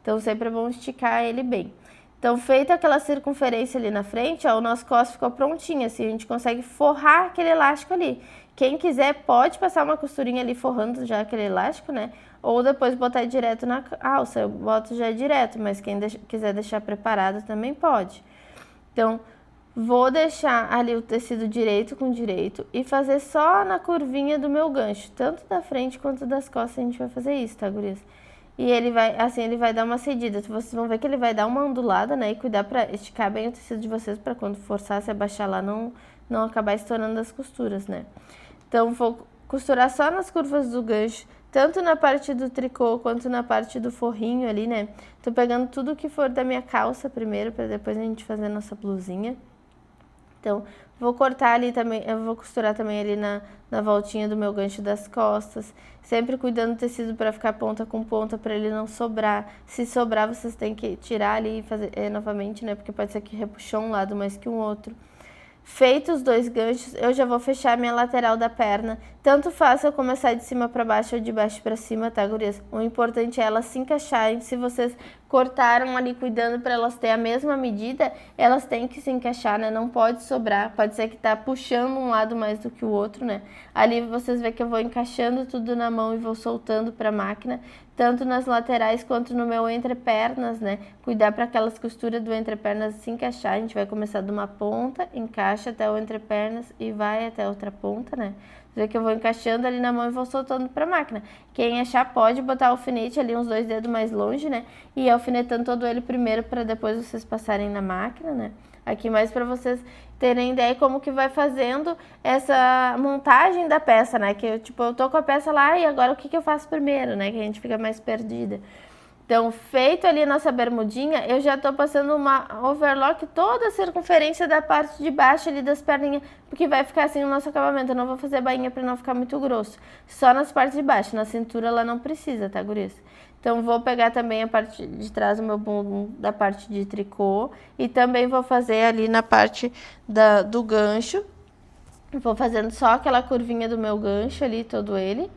Então sempre é bom esticar ele bem. Então, feita aquela circunferência ali na frente, ó, o nosso cos ficou prontinho, assim, a gente consegue forrar aquele elástico ali. Quem quiser pode passar uma costurinha ali forrando já aquele elástico, né? Ou depois botar direto na alça, eu boto já direto, mas quem quiser deixar preparado também pode. Então, vou deixar ali o tecido direito com direito e fazer só na curvinha do meu gancho, tanto da frente quanto das costas a gente vai fazer isso, tá, gurias? E ele vai dar uma cedida. Vocês vão ver que ele vai dar uma ondulada, né? E cuidar pra esticar bem o tecido de vocês pra quando forçar, se abaixar lá, não acabar estourando as costuras, né? Então, vou costurar só nas curvas do gancho, tanto na parte do tricô quanto na parte do forrinho ali, né? Tô pegando tudo que for da minha calça primeiro, pra depois a gente fazer a nossa blusinha. Então, vou cortar ali também, eu vou costurar também ali na voltinha do meu gancho das costas, sempre cuidando do tecido para ficar ponta com ponta, para ele não sobrar. Se sobrar, vocês têm que tirar ali e fazer novamente, né? Porque pode ser que repuxou um lado mais que um outro. Feitos os 2 ganchos, eu já vou fechar a minha lateral da perna. Tanto faz eu começar de cima para baixo ou de baixo para cima, tá, gurias? O importante é elas se encaixarem. Se vocês cortaram ali cuidando para elas terem a mesma medida, elas têm que se encaixar, né? Não pode sobrar. Pode ser que tá puxando um lado mais do que o outro, né? Ali vocês veem que eu vou encaixando tudo na mão e vou soltando para a máquina, tanto nas laterais quanto no meu entrepernas, né? Cuidar para aquelas costuras do entrepernas se encaixar. A gente vai começar de uma ponta, encaixa até o entrepernas e vai até a outra ponta, né? Você vê que eu vou encaixando ali na mão e vou soltando para a máquina. Quem achar pode botar o alfinete ali uns 2 dedos mais longe, né? E ir alfinetando todo ele primeiro para depois vocês passarem na máquina, né? Aqui mais para vocês terem ideia como que vai fazendo essa montagem da peça, né? Que eu tô com a peça lá e agora o que eu faço primeiro, né? Que a gente fica mais perdida. Então, feito ali a nossa bermudinha, eu já tô passando uma overlock toda a circunferência da parte de baixo ali das perninhas, porque vai ficar assim o nosso acabamento. Eu não vou fazer bainha para não ficar muito grosso, só nas partes de baixo. Na cintura ela não precisa, tá, gurias? Então, vou pegar também a parte de trás do meu bumbum da parte de tricô e também vou fazer ali na parte do gancho. Vou fazendo só aquela curvinha do meu gancho ali, todo ele.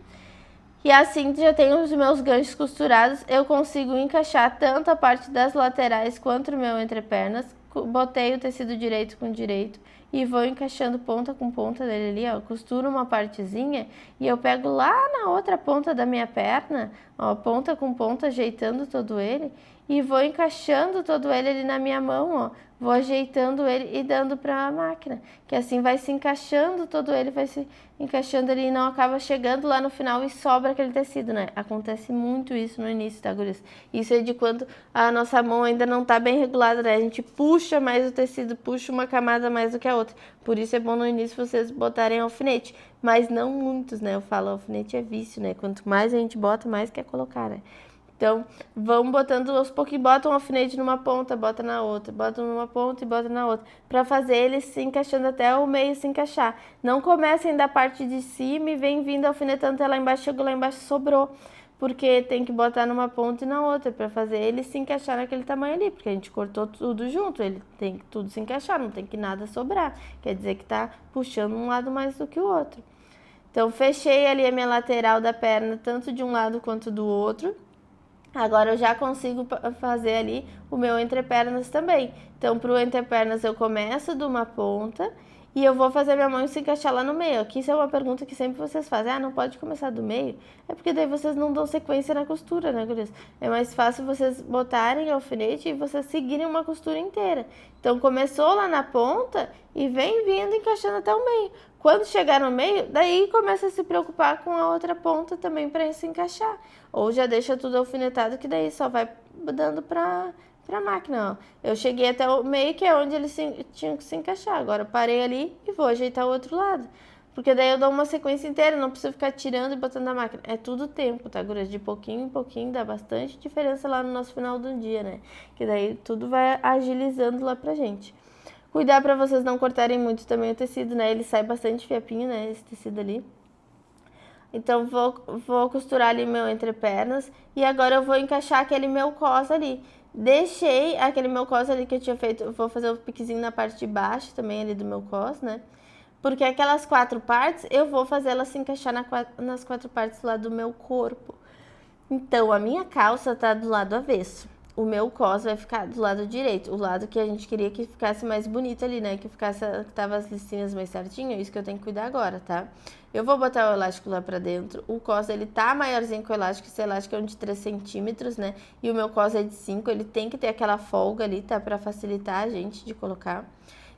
E assim já tenho os meus ganchos costurados, eu consigo encaixar tanto a parte das laterais quanto o meu entrepernas. Botei o tecido direito com direito e vou encaixando ponta com ponta dele ali, ó. Costuro uma partezinha e eu pego lá na outra ponta da minha perna, ó, ponta com ponta, ajeitando todo ele e vou encaixando todo ele ali na minha mão, ó. Vou ajeitando ele e dando para a máquina, que assim vai se encaixando todo ele, vai se encaixando ali e não acaba chegando lá no final e sobra aquele tecido, né? Acontece muito isso no início, tá, gurias? Isso é de quando a nossa mão ainda não tá bem regulada, né? A gente puxa mais o tecido, puxa uma camada mais do que a outra. Por isso é bom no início vocês botarem alfinete, mas não muitos, né? Eu falo, alfinete é vício, né? Quanto mais a gente bota, mais quer colocar, né? Então, vão botando aos pouquinhos, bota um alfinete numa ponta, bota na outra, bota numa ponta e bota na outra, para fazer eles se encaixando até o meio se encaixar. Não comecem da parte de cima e vem vindo alfinetando até lá embaixo, chegou lá embaixo, sobrou. Porque tem que botar numa ponta e na outra, para fazer ele se encaixar naquele tamanho ali, porque a gente cortou tudo junto, ele tem que tudo se encaixar, não tem que nada sobrar. Quer dizer que tá puxando um lado mais do que o outro. Então, fechei ali a minha lateral da perna, tanto de um lado quanto do outro. Agora eu já consigo fazer ali o meu entrepernas também. Então, pro entrepernas eu começo de uma ponta e eu vou fazer minha mão se encaixar lá no meio. Aqui isso é uma pergunta que sempre vocês fazem. Ah, não pode começar do meio? É porque daí vocês não dão sequência na costura, né, gurias? É mais fácil vocês botarem alfinete e vocês seguirem uma costura inteira. Então, começou lá na ponta e vem vindo encaixando até o meio. Quando chegar no meio, daí começa a se preocupar com a outra ponta também para se encaixar. Ou já deixa tudo alfinetado que daí só vai dando para máquina. Ó. Eu cheguei até o meio que é onde eles tinham que se encaixar. Agora eu parei ali e vou ajeitar o outro lado. Porque daí eu dou uma sequência inteira, não preciso ficar tirando e botando na máquina. É tudo tempo, tá, gurias? De pouquinho em pouquinho dá bastante diferença lá no nosso final do dia, né? Que daí tudo vai agilizando lá pra gente. Cuidar para vocês não cortarem muito também o tecido, né? Ele sai bastante fiapinho, né? Esse tecido ali. Então, vou costurar ali meu entrepernas. E agora eu vou encaixar aquele meu cos ali. Deixei aquele meu cos ali que eu tinha feito. Vou fazer o piquezinho na parte de baixo também ali do meu cos, né? Porque aquelas 4 partes, eu vou fazer elas se encaixar nas 4 partes lá do meu corpo. Então, a minha calça tá do lado avesso. O meu cos vai ficar do lado direito, o lado que a gente queria que ficasse mais bonito ali, né? Que tava as listinhas mais certinho, é isso que eu tenho que cuidar agora, tá? Eu vou botar o elástico lá pra dentro, o cos ele tá maiorzinho que o elástico, esse elástico é um de 3 centímetros, né? E o meu cos é de 5, ele tem que ter aquela folga ali, tá? Pra facilitar a gente de colocar.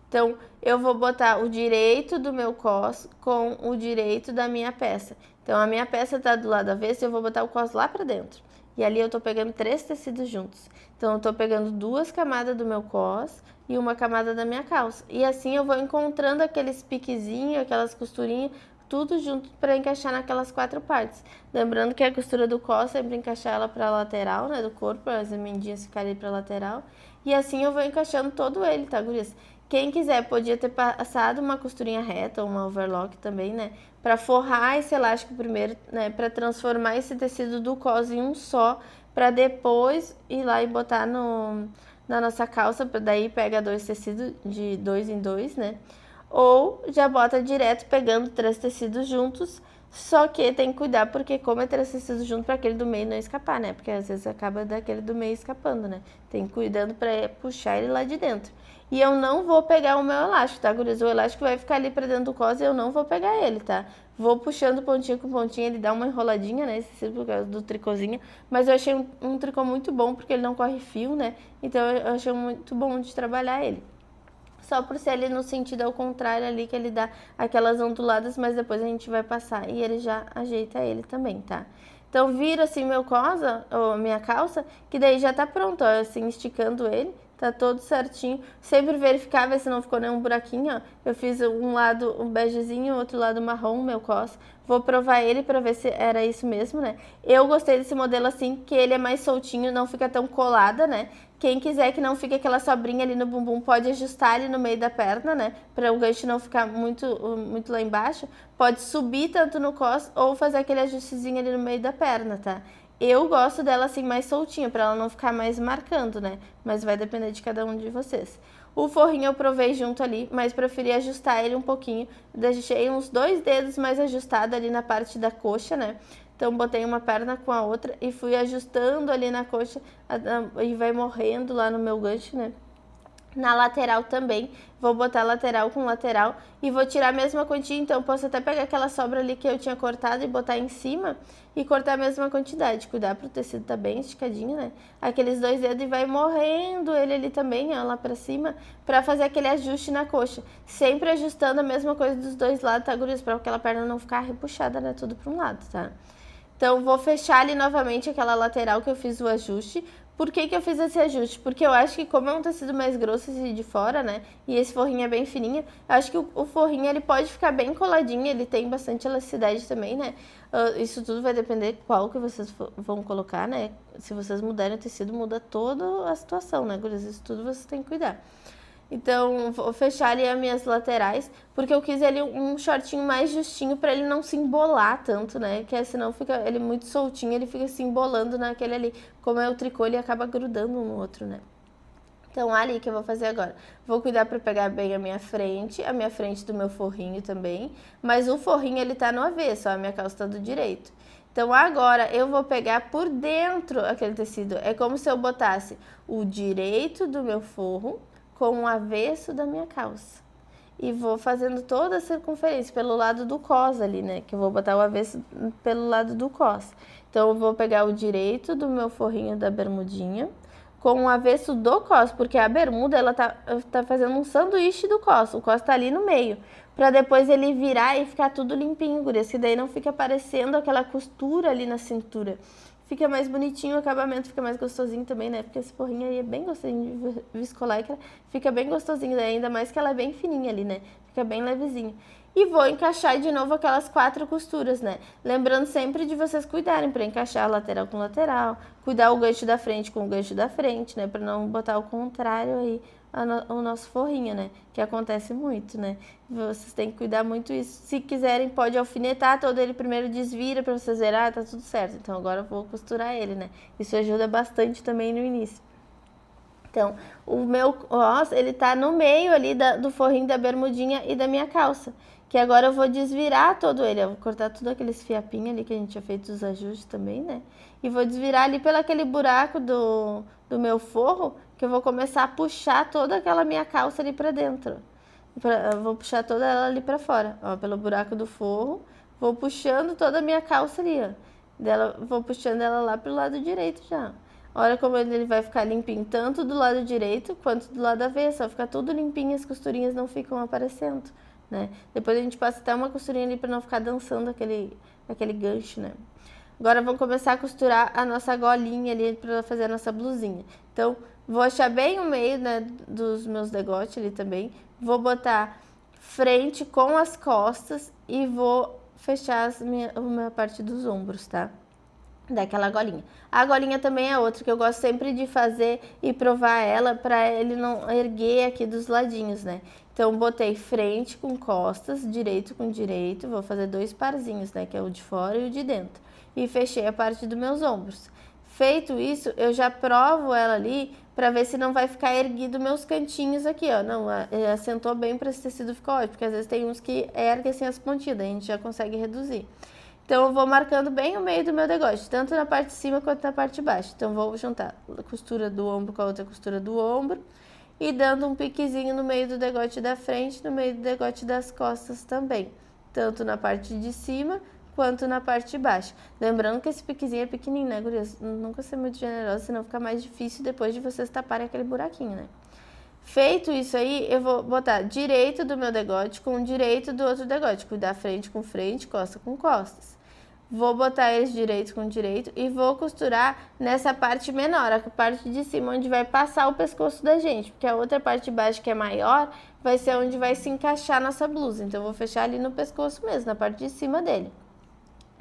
Então, eu vou botar o direito do meu cos com o direito da minha peça. Então, a minha peça tá do lado avesso, eu vou botar o cos lá pra dentro. E ali eu tô pegando 3 tecidos juntos. Então, eu tô pegando 2 camadas do meu cos e uma camada da minha calça. E assim eu vou encontrando aqueles piquezinhos, aquelas costurinhas, tudo junto para encaixar naquelas 4 partes. Lembrando que a costura do cos sempre encaixar ela pra lateral, né, do corpo, para as emendinhas ficarem pra lateral. E assim eu vou encaixando todo ele, tá, gurias? Quem quiser podia ter passado uma costurinha reta ou uma overlock também, né? Para forrar esse elástico primeiro, né? Para transformar esse tecido do cos em um só, para depois ir lá e botar na nossa calça, daí pega 2 tecidos de 2 em 2, né? Ou já bota direto pegando 3 tecidos juntos, só que tem que cuidar porque como é 3 tecidos juntos para aquele do meio não escapar, né? Porque às vezes acaba daquele do meio escapando, né? Tem que cuidando para puxar ele lá de dentro. E eu não vou pegar o meu elástico, tá, gurias? O elástico vai ficar ali pra dentro do cos e eu não vou pegar ele, tá? Vou puxando pontinha com pontinha, ele dá uma enroladinha, né? Esse por causa do tricôzinho. Mas eu achei um tricô muito bom, porque ele não corre fio, né? Então eu achei muito bom de trabalhar ele. Só por ser ele no sentido ao contrário ali, que ele dá aquelas onduladas, mas depois a gente vai passar e ele já ajeita ele também, tá? Então, vira assim meu ou minha calça, que daí já tá pronto, ó, assim, esticando ele. Tá todo certinho. Sempre verificar, ver se não ficou nenhum buraquinho, ó. Eu fiz um lado um begezinho, outro lado marrom, meu cos. Vou provar ele pra ver se era isso mesmo, né? Eu gostei desse modelo assim, que ele é mais soltinho, não fica tão colada, né? Quem quiser que não fique aquela sobrinha ali no bumbum, pode ajustar ali no meio da perna, né? Para o gancho não ficar muito lá embaixo. Pode subir tanto no cos ou fazer aquele ajustezinho ali no meio da perna, tá? Eu gosto dela assim mais soltinha, para ela não ficar mais marcando, né? Mas vai depender de cada um de vocês. O forrinho eu provei junto ali, mas preferi ajustar ele um pouquinho. Deixei uns 2 dedos mais ajustado ali na parte da coxa, né? Então, botei uma perna com a outra e fui ajustando ali na coxa e vai morrendo lá no meu gancho, né? Na lateral também, vou botar lateral com lateral e vou tirar a mesma quantia, então posso até pegar aquela sobra ali que eu tinha cortado e botar em cima e cortar a mesma quantidade, cuidar pro tecido tá bem esticadinho, né? Aqueles 2 dedos e vai morrendo ele ali também, ó, lá pra cima, pra fazer aquele ajuste na coxa. Sempre ajustando a mesma coisa dos 2 lados, tá, gurias? Pra aquela perna não ficar repuxada, né? Tudo pra um lado, tá? Então, vou fechar ali novamente aquela lateral que eu fiz o ajuste, Por que eu fiz esse ajuste? Porque eu acho que como é um tecido mais grosso esse de fora, né, e esse forrinho é bem fininho, eu acho que o forrinho ele pode ficar bem coladinho, ele tem bastante elasticidade também, né. Isso tudo vai depender qual que vocês vão colocar, né. Se vocês mudarem o tecido, muda toda a situação, né, gurias? Isso tudo vocês têm que cuidar. Então, vou fechar ali as minhas laterais, porque eu quis ali um shortinho mais justinho pra ele não se embolar tanto, né? Que senão fica ele muito soltinho, ele fica se embolando naquele ali. Como é o tricô, ele acaba grudando um no outro, né? Então, ali que eu vou fazer agora. Vou cuidar pra pegar bem a minha frente do meu forrinho também. Mas o forrinho, ele tá no avesso, ó, a minha calça tá do direito. Então, agora eu vou pegar por dentro aquele tecido. É como se eu botasse o direito do meu forro com o avesso da minha calça. E vou fazendo toda a circunferência pelo lado do cos ali, né? Que eu vou botar o avesso pelo lado do cos. Então, eu vou pegar o direito do meu forrinho da bermudinha com o avesso do cos, porque a bermuda, ela tá fazendo um sanduíche do cos. O cos tá ali no meio, pra depois ele virar e ficar tudo limpinho, gurias, que daí não fica aparecendo aquela costura ali na cintura. Fica mais bonitinho, o acabamento fica mais gostosinho também, né? Porque esse forrinho aí é bem gostosinho de viscolaicra, fica bem gostosinho, né? Ainda mais que ela é bem fininha ali, né? Fica bem levezinho. E vou encaixar de novo aquelas 4 costuras, né? Lembrando sempre de vocês cuidarem para encaixar lateral com lateral, cuidar o gancho da frente com o gancho da frente, né? Para não botar ao contrário aí o nosso forrinho, né? Que acontece muito, né? Vocês têm que cuidar muito isso. Se quiserem, pode alfinetar todo ele primeiro, desvira para vocês verem, tá tudo certo. Então agora eu vou costurar ele, né? Isso ajuda bastante também no início. Então, o meu cos, ele tá no meio ali do forrinho da bermudinha e da minha calça. Que agora eu vou desvirar todo ele. Eu vou cortar tudo aqueles fiapinhos ali que a gente tinha feito os ajustes também, né? E vou desvirar ali pelo aquele buraco do meu forro, que eu vou começar a puxar toda aquela minha calça ali pra dentro. Eu vou puxar toda ela ali pra fora, ó, pelo buraco do forro. Vou puxando toda a minha calça ali, ó. Vou puxando ela lá pro lado direito já. Olha como ele vai ficar limpinho, tanto do lado direito quanto do lado avesso. Vai ficar tudo limpinho, as costurinhas não ficam aparecendo, né? Depois a gente passa até uma costurinha ali para não ficar dançando aquele gancho, né? Agora vamos começar a costurar a nossa golinha ali para fazer a nossa blusinha. Então, vou achar bem o meio, né, dos meus degotes ali também. Vou botar frente com as costas e vou fechar a minha parte dos ombros, tá? Daquela golinha. A golinha também é outra que eu gosto sempre de fazer e provar ela para ele não erguer aqui dos ladinhos, né? Então, botei frente com costas, direito com direito, vou fazer 2 parzinhos, né? Que é o de fora e o de dentro. E fechei a parte dos meus ombros. Feito isso, eu já provo ela ali para ver se não vai ficar erguido meus cantinhos aqui, ó. Não, assentou bem para esse tecido ficar ótimo, porque às vezes tem uns que erguem assim as pontinhas, daí a gente já consegue reduzir. Então, eu vou marcando bem o meio do meu degote, tanto na parte de cima quanto na parte de baixo. Então, vou juntar a costura do ombro com a outra costura do ombro e dando um piquezinho no meio do degote da frente, no meio do degote das costas também. Tanto na parte de cima quanto na parte de baixo. Lembrando que esse piquezinho é pequenininho, né, gurias? Nunca ser muito generosa, senão fica mais difícil depois de vocês taparem aquele buraquinho, né? Feito isso aí, eu vou botar direito do meu degote com o direito do outro degote. Cuidar frente com frente, costa com costas. Vou botar eles direito com direito e vou costurar nessa parte menor, a parte de cima, onde vai passar o pescoço da gente. Porque a outra parte de baixo, que é maior, vai ser onde vai se encaixar nossa blusa. Então, eu vou fechar ali no pescoço mesmo, na parte de cima dele.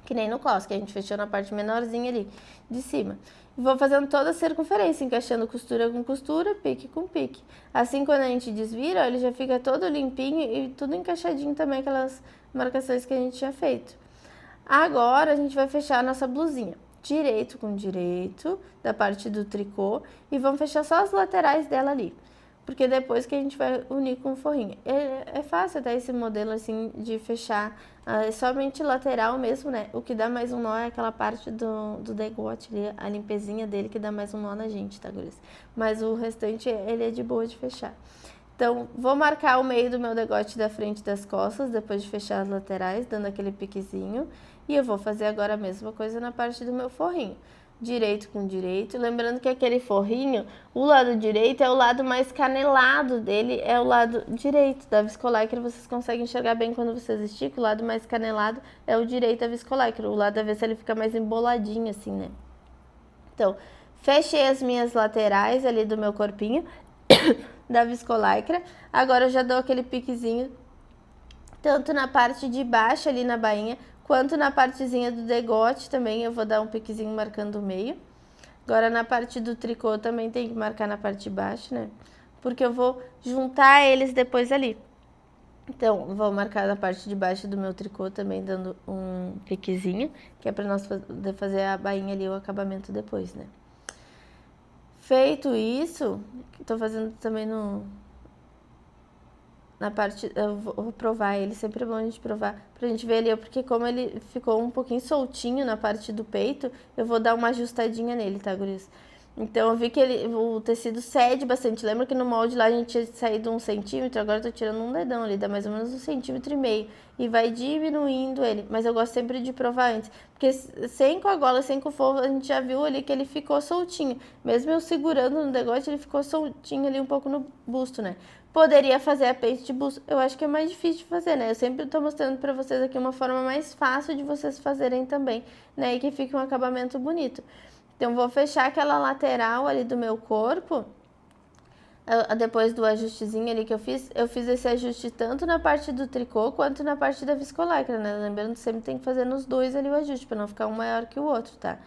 Que nem no cos, que a gente fechou na parte menorzinha ali, de cima. Vou fazendo toda a circunferência, encaixando costura com costura, pique com pique. Assim, quando a gente desvira, ó, ele já fica todo limpinho e tudo encaixadinho também, aquelas marcações que a gente tinha feito. Agora, a gente vai fechar a nossa blusinha. Direito com direito, da parte do tricô, e vamos fechar só as laterais dela ali. Porque depois que a gente vai unir com o forrinho. É fácil até esse modelo assim de fechar somente lateral mesmo, né? O que dá mais um nó é aquela parte do degote ali, a limpezinha dele que dá mais um nó na gente, tá, guris? Mas o restante, ele é de boa de fechar. Então, vou marcar o meio do meu degote da frente e das costas, depois de fechar as laterais, dando aquele piquezinho. E eu vou fazer agora a mesma coisa na parte do meu forrinho. Direito com direito, lembrando que aquele forrinho, o lado direito é o lado mais canelado dele, é o lado direito da viscolaicra, vocês conseguem enxergar bem quando vocês esticam, o lado mais canelado é o direito da viscolaicra, o lado avesso ele fica mais emboladinho assim, né? Então, Fechei as minhas laterais ali do meu corpinho, da viscolaicra. Agora eu já dou aquele piquezinho, tanto na parte de baixo ali na bainha, quanto na partezinha do degote também eu vou dar um piquezinho marcando o meio. Agora na parte do tricô também tem que marcar na parte de baixo, né? Porque eu vou juntar eles depois ali. Então, vou marcar na parte de baixo do meu tricô também, dando um piquezinho, que é pra nós fazer a bainha ali, o acabamento depois, né? Feito isso, tô fazendo também na parte, eu vou provar ele, sempre é bom a gente provar, pra gente ver ali, porque como ele ficou um pouquinho soltinho na parte do peito, eu vou dar uma ajustadinha nele, tá, guris? Então eu vi que o tecido cede bastante. Lembra que no molde lá a gente tinha saído 1 centímetro? Agora eu tô tirando um dedão ali, dá mais ou menos 1,5 centímetros. E vai diminuindo ele. Mas eu gosto sempre de provar antes. Porque sem com a gola, sem com o forro, a gente já viu ali que ele ficou soltinho. Mesmo eu segurando no degote, ele ficou soltinho ali um pouco no busto, né? Poderia fazer a pente de busto. Eu acho que é mais difícil de fazer, né? Eu sempre tô mostrando pra vocês aqui uma forma mais fácil de vocês fazerem também, né? E que fique um acabamento bonito. Então, vou fechar aquela lateral ali do meu corpo, depois do ajustezinho ali que eu fiz esse ajuste tanto na parte do tricô quanto na parte da viscolaicra, né? Lembrando que sempre tem que fazer nos dois ali o ajuste, para não ficar um maior que o outro, tá?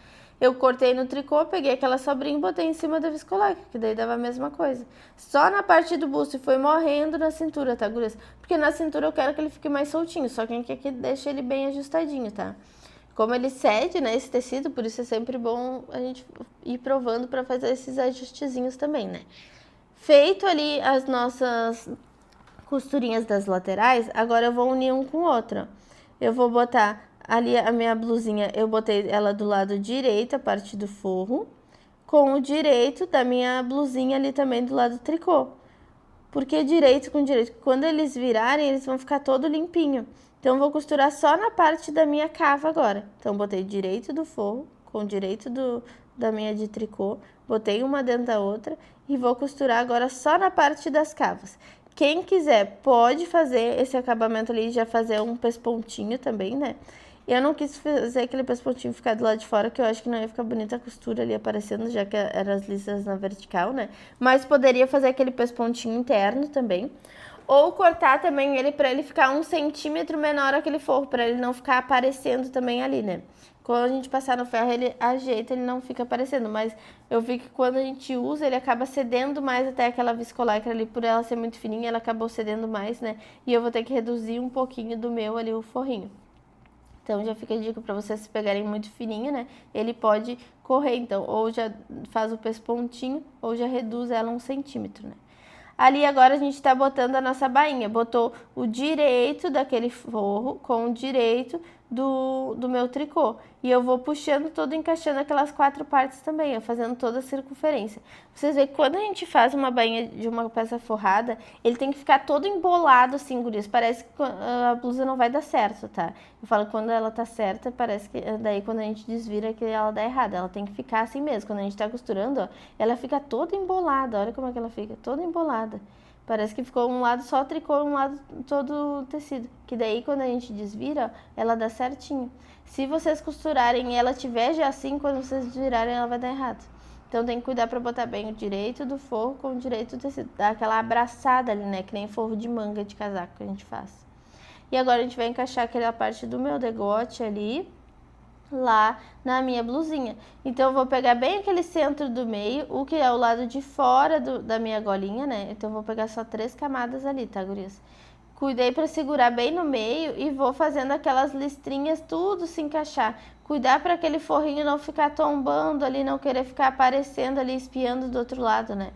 Eu cortei no tricô, peguei aquela sobrinha e botei em cima da viscolaicra, que daí dava a mesma coisa. Só na parte do busto e foi morrendo na cintura, tá, gurias? Porque na cintura eu quero que ele fique mais soltinho, só que aqui deixa ele bem ajustadinho, tá? Como ele cede, né, esse tecido, por isso é sempre bom a gente ir provando para fazer esses ajustezinhos também, né? Feito ali as nossas costurinhas das laterais, agora eu vou unir um com o outro. Eu vou botar ali a minha blusinha, eu botei ela do lado direito, a parte do forro, com o direito da minha blusinha ali também do lado do tricô. Porque direito com direito, quando eles virarem, eles vão ficar todo limpinho. Então, eu vou costurar só na parte da minha cava agora. Então, botei direito do forro, com direito da minha de tricô, botei uma dentro da outra e vou costurar agora só na parte das cavas. Quem quiser pode fazer esse acabamento ali e já fazer um pespontinho também, né? Eu não quis fazer aquele pespontinho ficar do lado de fora, que eu acho que não ia ficar bonita a costura ali aparecendo, já que eram as listas na vertical, né? Mas poderia fazer aquele pespontinho interno também. Ou cortar também ele para ele ficar 1 centímetro menor aquele forro, para ele não ficar aparecendo também ali, né? Quando a gente passar no ferro, ele ajeita, ele não fica aparecendo. Mas eu vi que quando a gente usa, ele acaba cedendo mais até aquela viscolaicra ali, por ela ser muito fininha, ela acabou cedendo mais, né? E eu vou ter que reduzir um pouquinho do meu ali, o forrinho. Então, já fica a dica para vocês se pegarem muito fininho, né? Ele pode correr, então, ou já faz o pespontinho, ou já reduz ela 1 centímetro, né? Ali agora a gente tá botando a nossa bainha. Botou o direito daquele forro com o direito do meu tricô. E eu vou puxando todo, encaixando aquelas 4 partes também, ó, fazendo toda a circunferência. Vocês veem que quando a gente faz uma bainha de uma peça forrada, ele tem que ficar todo embolado assim, gurias. Parece que a blusa não vai dar certo, tá? Eu falo que quando ela tá certa, parece que daí quando a gente desvira que ela dá errado. Ela tem que ficar assim mesmo. Quando a gente tá costurando, ó, ela fica toda embolada. Olha como é que ela fica, toda embolada. Parece que ficou um lado só tricô, um lado todo tecido. Que daí quando a gente desvira, ó, ela dá certinho. Se vocês costurarem e ela tiver já assim, quando vocês desvirarem, ela vai dar errado. Então tem que cuidar para botar bem o direito do forro com o direito do tecido. Dar aquela abraçada ali, né? Que nem forro de manga de casaco que a gente faz. E agora a gente vai encaixar aquela parte do meu degote ali, lá na minha blusinha. Então eu vou pegar bem aquele centro do meio, o que é o lado de fora da minha golinha, né? Então eu vou pegar só 3 camadas ali, tá, gurias? Cuidei para segurar bem no meio e vou fazendo aquelas listrinhas tudo se encaixar. Cuidar para aquele forrinho não ficar tombando ali, não querer ficar aparecendo ali, espiando do outro lado, né?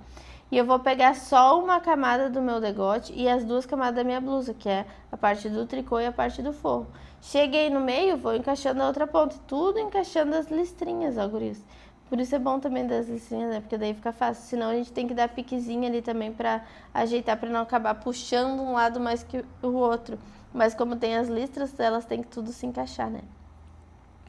E eu vou pegar só uma camada do meu degote e as 2 camadas da minha blusa, que é a parte do tricô e a parte do forro. Cheguei no meio, vou encaixando a outra ponta, tudo encaixando as listrinhas, ó, gurias. Por isso é bom também das listrinhas, né? Porque daí fica fácil. Senão a gente tem que dar piquezinho ali também pra ajeitar, pra não acabar puxando um lado mais que o outro. Mas como tem as listras, elas têm que tudo se encaixar, né?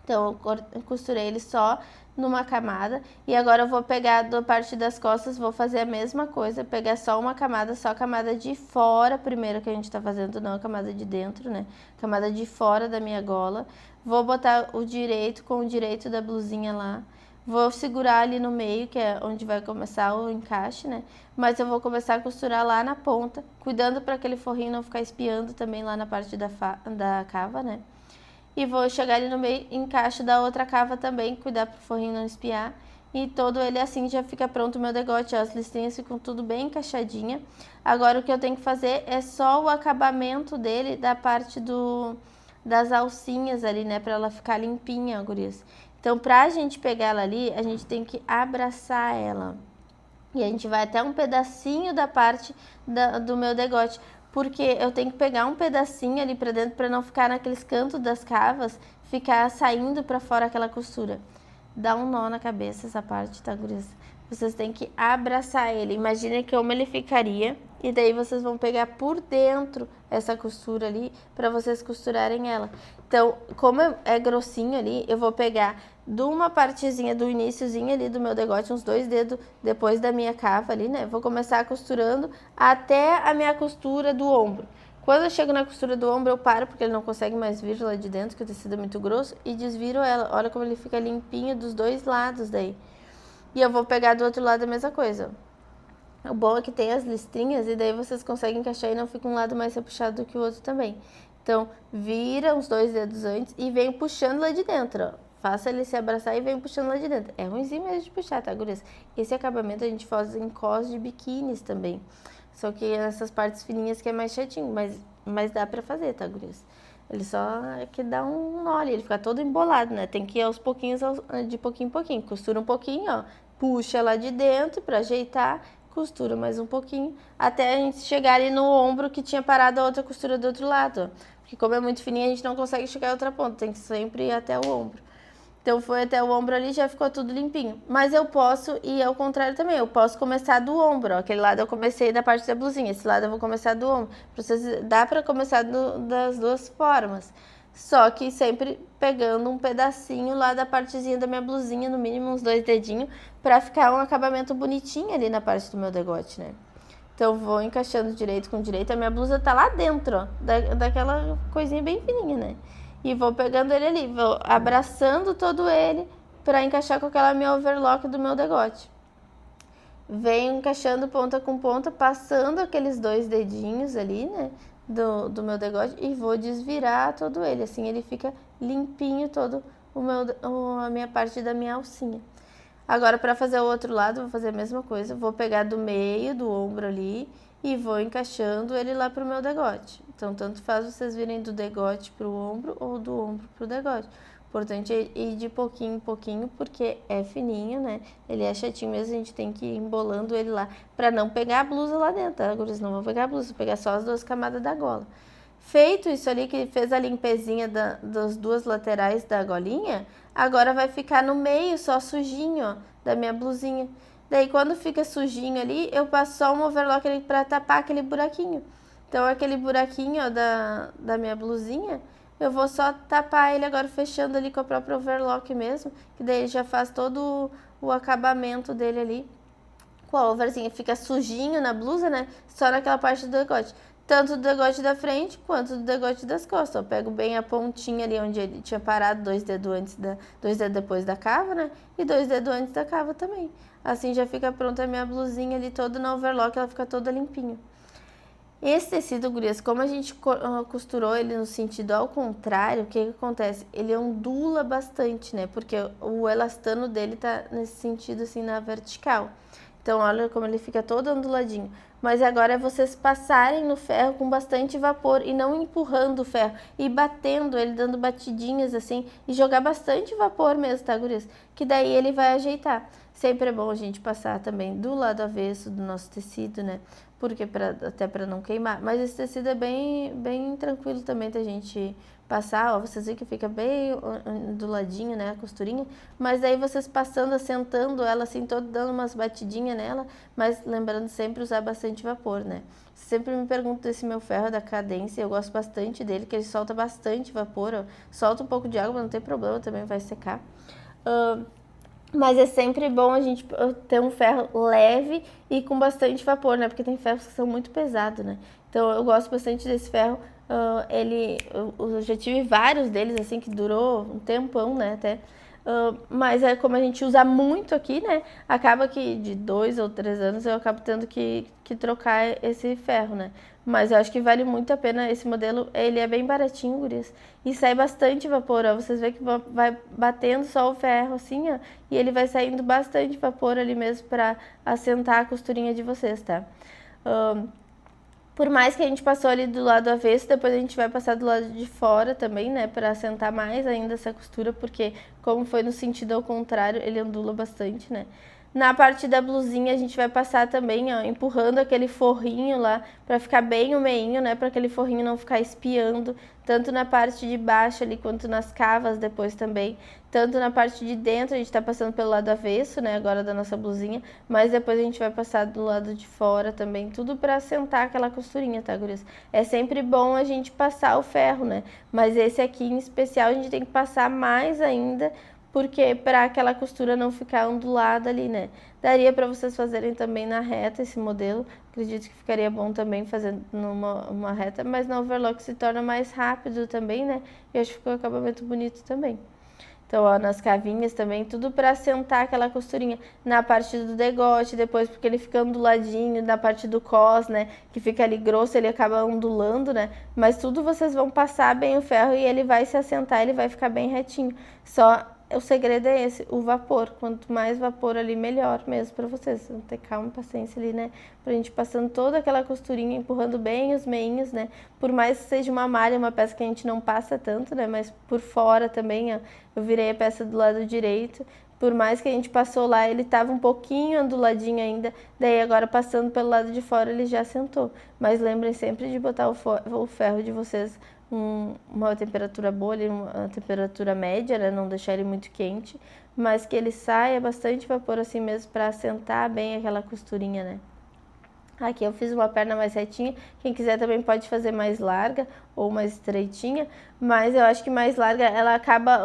Então eu costurei ele só numa camada. E agora eu vou pegar da parte das costas, vou fazer a mesma coisa. Pegar só uma camada, só a camada de fora primeiro que a gente tá fazendo, não a camada de dentro, né? Camada de fora da minha gola. Vou botar o direito com o direito da blusinha lá. Vou segurar ali no meio, que é onde vai começar o encaixe, né? Mas eu vou começar a costurar lá na ponta, cuidando para aquele forrinho não ficar espiando também lá na parte da cava, né? E vou chegar ali no meio, encaixo da outra cava também, cuidar para o forrinho não espiar. E todo ele assim já fica pronto o meu degote, ó, as listrinhas ficam tudo bem encaixadinha. Agora o que eu tenho que fazer é só o acabamento dele da parte das alcinhas ali, né, para ela ficar limpinha, gurias. Então, pra gente pegar ela ali, a gente tem que abraçar ela. E a gente vai até um pedacinho da parte do meu degote. Porque eu tenho que pegar um pedacinho ali pra dentro pra não ficar naqueles cantos das cavas, ficar saindo pra fora aquela costura. Dá um nó na cabeça essa parte, tá, gurias? Vocês têm que abraçar ele. Imagina como ele ficaria. E daí vocês vão pegar por dentro essa costura ali pra vocês costurarem ela. Então, como é grossinho ali, eu vou pegar de uma partezinha do iniciozinho ali do meu degote, uns 2 dedos depois da minha cava ali, né? Vou começar costurando até a minha costura do ombro. Quando eu chego na costura do ombro, eu paro, porque ele não consegue mais vir lá de dentro, que o tecido é muito grosso, e desviro ela. Olha como ele fica limpinho dos dois lados daí. E eu vou pegar do outro lado a mesma coisa. O bom é que tem as listrinhas, e daí vocês conseguem encaixar e não fica um lado mais repuxado do que o outro também. Então, vira uns 2 dedos antes e vem puxando lá de dentro, ó. Faça ele se abraçar e vem puxando lá de dentro. É ruimzinho mesmo de puxar, tá, gurias? Esse acabamento a gente faz em cos de biquínis também. Só que essas partes fininhas que é mais chatinho, mas dá pra fazer, tá, gurias? Ele só é que dá um nó ali, ele fica todo embolado, né? Tem que ir aos pouquinhos, de pouquinho em pouquinho. Costura um pouquinho, ó. Puxa lá de dentro pra ajeitar, costura mais um pouquinho, até a gente chegar ali no ombro que tinha parado a outra costura do outro lado, ó. Porque como é muito fininho, a gente não consegue chegar a outra ponta, tem que sempre ir até o ombro. Então foi até o ombro ali, já ficou tudo limpinho. Mas eu posso ir ao contrário também, eu posso começar do ombro, ó. Aquele lado eu comecei da parte da blusinha, esse lado eu vou começar do ombro. Dá pra começar das duas formas. Só que sempre pegando um pedacinho lá da partezinha da minha blusinha, no mínimo uns 2 dedinhos, pra ficar um acabamento bonitinho ali na parte do meu degote, né? Então vou encaixando direito com direito. A minha blusa tá lá dentro, ó, daquela coisinha bem fininha, né? E vou pegando ele ali, vou abraçando todo ele pra encaixar com aquela minha overlock do meu degote. Venho encaixando ponta com ponta, passando aqueles 2 dedinhos ali, né? Do meu degote, e vou desvirar todo ele, assim ele fica limpinho todo a minha parte da minha alcinha. Agora para fazer o outro lado, vou fazer a mesma coisa, vou pegar do meio do ombro ali e vou encaixando ele lá pro meu degote. Então tanto faz vocês virem do degote pro ombro ou do ombro pro degote. O importante é ir de pouquinho em pouquinho, porque é fininho, né? Ele é chatinho mesmo, a gente tem que ir embolando ele lá, pra não pegar a blusa lá dentro, tá? Agora não vão pegar a blusa, vou pegar só as 2 camadas da gola. Feito isso ali, que fez a limpezinha das 2 laterais da golinha, agora vai ficar no meio só sujinho, ó, da minha blusinha. Daí quando fica sujinho ali, eu passo só um overlock ali pra tapar aquele buraquinho. Então aquele buraquinho, ó, da minha blusinha, eu vou só tapar ele agora fechando ali com a própria overlock mesmo, que daí já faz todo o acabamento dele ali. Com a overzinha fica sujinho na blusa, né? Só naquela parte do degote. Tanto do degote da frente quanto do degote das costas. Eu pego bem a pontinha ali onde ele tinha parado, 2 dedos antes 2 dedos depois da cava, né? E 2 dedos antes da cava também. Assim já fica pronta a minha blusinha ali toda na overlock, ela fica toda limpinha. Esse tecido, gurias, como a gente costurou ele no sentido ao contrário, o que acontece? Ele ondula bastante, né? Porque o elastano dele tá nesse sentido, assim, na vertical. Então, olha como ele fica todo onduladinho. Mas agora é vocês passarem no ferro com bastante vapor e não empurrando o ferro. E batendo ele, dando batidinhas, assim, e jogar bastante vapor mesmo, tá, gurias? Que daí ele vai ajeitar. Sempre é bom a gente passar também do lado avesso do nosso tecido, né? Porque até para não queimar. Mas esse tecido é bem tranquilo também da gente passar, ó, vocês veem que fica bem do ladinho, né, a costurinha, mas aí vocês passando, assentando ela assim, todo dando umas batidinhas nela, mas lembrando sempre usar bastante vapor, né. Sempre me perguntam desse meu ferro da Cadência, eu gosto bastante dele, que ele solta bastante vapor, ó, solta um pouco de água, mas não tem problema, também vai secar. Mas é sempre bom a gente ter um ferro leve e com bastante vapor, né? Porque tem ferros que são muito pesados, né? Então eu gosto bastante desse ferro. Eu já tive vários deles, assim, que durou um tempão, né? Até. mas é como a gente usa muito aqui, né? Acaba que de 2 ou 3 anos eu acabo tendo que trocar esse ferro, né? Mas eu acho que vale muito a pena esse modelo, ele é bem baratinho, gurias. E sai bastante vapor, ó. Vocês veem que vai batendo só o ferro assim, ó. E ele vai saindo bastante vapor ali mesmo pra assentar a costurinha de vocês, tá? Por mais que a gente passou ali do lado avesso, depois a gente vai passar do lado de fora também, né? Pra assentar mais ainda essa costura, porque como foi no sentido ao contrário, ele ondula bastante, né? Na parte da blusinha a gente vai passar também, ó, empurrando aquele forrinho lá pra ficar bem o meinho, né? Pra aquele forrinho não ficar espiando, tanto na parte de baixo ali quanto nas cavas depois também. Tanto na parte de dentro, a gente tá passando pelo lado avesso, né? Agora da nossa blusinha, mas depois a gente vai passar do lado de fora também, tudo pra assentar aquela costurinha, tá, gurias? É sempre bom a gente passar o ferro, né? Mas esse aqui em especial a gente tem que passar mais ainda, porque para aquela costura não ficar ondulada ali, né? Daria para vocês fazerem também na reta esse modelo. Acredito que ficaria bom também fazer numa reta, mas na overlock se torna mais rápido também, né? E acho que ficou um acabamento bonito também. Então, ó, nas cavinhas também, tudo para assentar aquela costurinha. Na parte do degote, depois porque ele fica onduladinho, na parte do cos, né? Que fica ali grosso, ele acaba ondulando, né? Mas tudo vocês vão passar bem o ferro e ele vai se assentar, ele vai ficar bem retinho. Só o segredo é esse, o vapor. Quanto mais vapor ali, melhor mesmo para vocês. Vão ter calma e paciência ali, né? Pra gente passando toda aquela costurinha, empurrando bem os meinhos, né? Por mais que seja uma malha, uma peça que a gente não passa tanto, né? Mas por fora também, ó. Eu virei a peça do lado direito. Por mais que a gente passou lá, ele tava um pouquinho onduladinho ainda. Daí agora passando pelo lado de fora, ele já sentou. Mas lembrem sempre de botar o ferro de vocês uma temperatura boa, uma temperatura média, né? Não deixar ele muito quente, mas que ele saia bastante vapor assim mesmo para assentar bem aquela costurinha, né? Aqui eu fiz uma perna mais retinha, quem quiser também pode fazer mais larga ou mais estreitinha, mas eu acho que mais larga ela acaba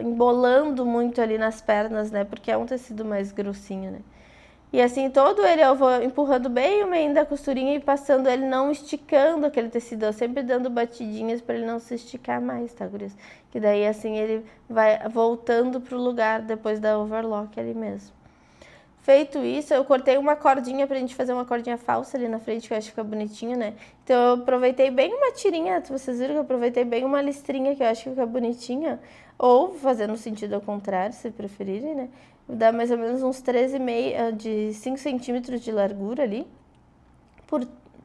embolando muito ali nas pernas, né? Porque é um tecido mais grossinho, né? E assim, todo ele eu vou empurrando bem o meio da costurinha e passando ele, não esticando aquele tecido, eu sempre dando batidinhas para ele não se esticar mais, tá, gurias? Que daí assim ele vai voltando pro lugar depois da overlock ali mesmo. Feito isso, eu cortei uma cordinha pra gente fazer uma cordinha falsa ali na frente, que eu acho que fica bonitinho, né? Então eu aproveitei bem uma tirinha, vocês viram que eu aproveitei bem uma listrinha, que eu acho que fica bonitinha. Ou fazer no sentido ao contrário, se preferirem, né? Dá mais ou menos uns 13,5 de 5 centímetros de largura ali,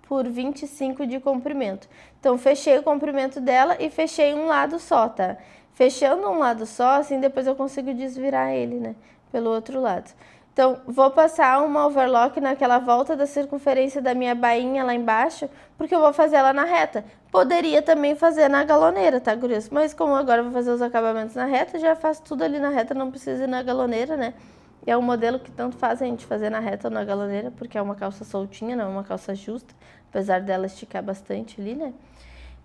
por 25 de comprimento. Então fechei o comprimento dela e fechei um lado só, tá? Fechando um lado só, assim depois eu consigo desvirar ele, né? Pelo outro lado. Então, vou passar uma overlock naquela volta da circunferência da minha bainha lá embaixo, porque eu vou fazer ela na reta. Poderia também fazer na galoneira, tá, gurias? Mas como agora eu vou fazer os acabamentos na reta, já faço tudo ali na reta, não precisa ir na galoneira, né? É um modelo que tanto faz a gente fazer na reta ou na galoneira, porque é uma calça soltinha, não é uma calça justa, apesar dela esticar bastante ali, né?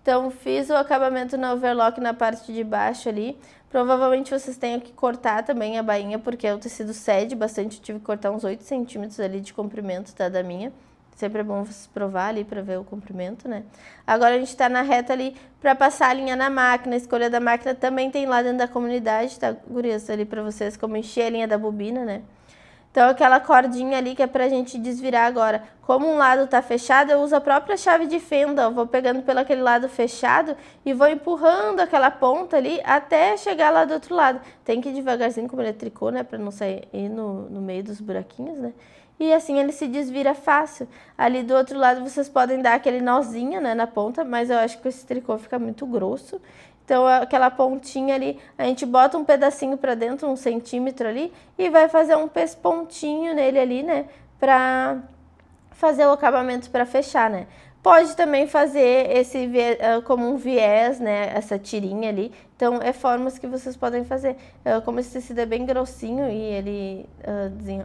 Então, fiz o acabamento na overlock na parte de baixo ali. Provavelmente vocês tenham que cortar também a bainha, porque o tecido cede bastante. Eu tive que cortar uns 8 centímetros ali de comprimento, tá, da minha. Sempre é bom vocês provar ali pra ver o comprimento, né? Agora a gente tá na reta ali pra passar a linha na máquina. A escolha da máquina também tem lá dentro da comunidade, tá, gurias? Ali pra vocês, como encher a linha da bobina, né? Então, aquela cordinha ali que é pra gente desvirar agora. Como um lado tá fechado, eu uso a própria chave de fenda. Eu vou pegando pelo aquele lado fechado e vou empurrando aquela ponta ali até chegar lá do outro lado. Tem que ir devagarzinho, como ele é tricô, né? Pra não sair no meio dos buraquinhos, né? E assim ele se desvira fácil. Ali do outro lado vocês podem dar aquele nozinho, né, na ponta, mas eu acho que esse tricô fica muito grosso. Então, aquela pontinha ali, a gente bota um pedacinho pra dentro, 1 centímetro ali, e vai fazer um pespontinho nele ali, né? Pra fazer o acabamento pra fechar, né? Pode também fazer esse como um viés, né? Essa tirinha ali. Então, é formas que vocês podem fazer. Como esse tecido é bem grossinho e ele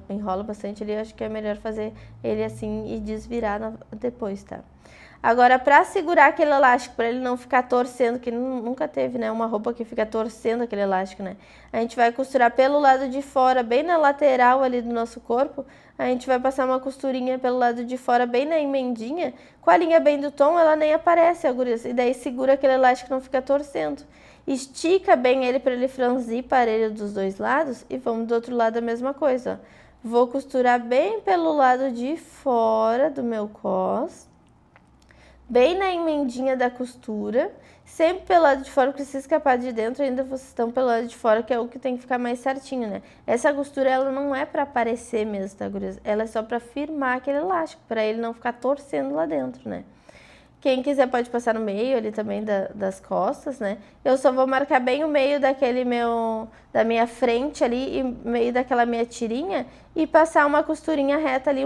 enrola bastante ali, eu acho que é melhor fazer ele assim e desvirar depois, tá? Agora, para segurar aquele elástico, para ele não ficar torcendo, que nunca teve, né, uma roupa que fica torcendo aquele elástico, né? A gente vai costurar pelo lado de fora, bem na lateral ali do nosso corpo. A gente vai passar uma costurinha pelo lado de fora, bem na emendinha. Com a linha bem do tom, ela nem aparece, gurias. E daí segura aquele elástico, não fica torcendo. Estica bem ele para ele franzir parelho dos dois lados. E vamos do outro lado a mesma coisa, ó. Vou costurar bem pelo lado de fora do meu cos, bem na emendinha da costura, sempre pelo lado de fora, porque se escapar de dentro ainda vocês estão pelo lado de fora, que é o que tem que ficar mais certinho, né? Essa costura, ela não é para aparecer mesmo, tá, gurias? Ela é só para firmar aquele elástico, para ele não ficar torcendo lá dentro, né? Quem quiser pode passar no meio ali também das costas, né? Eu só vou marcar bem o meio da minha frente ali e meio daquela minha tirinha e passar uma costurinha reta ali,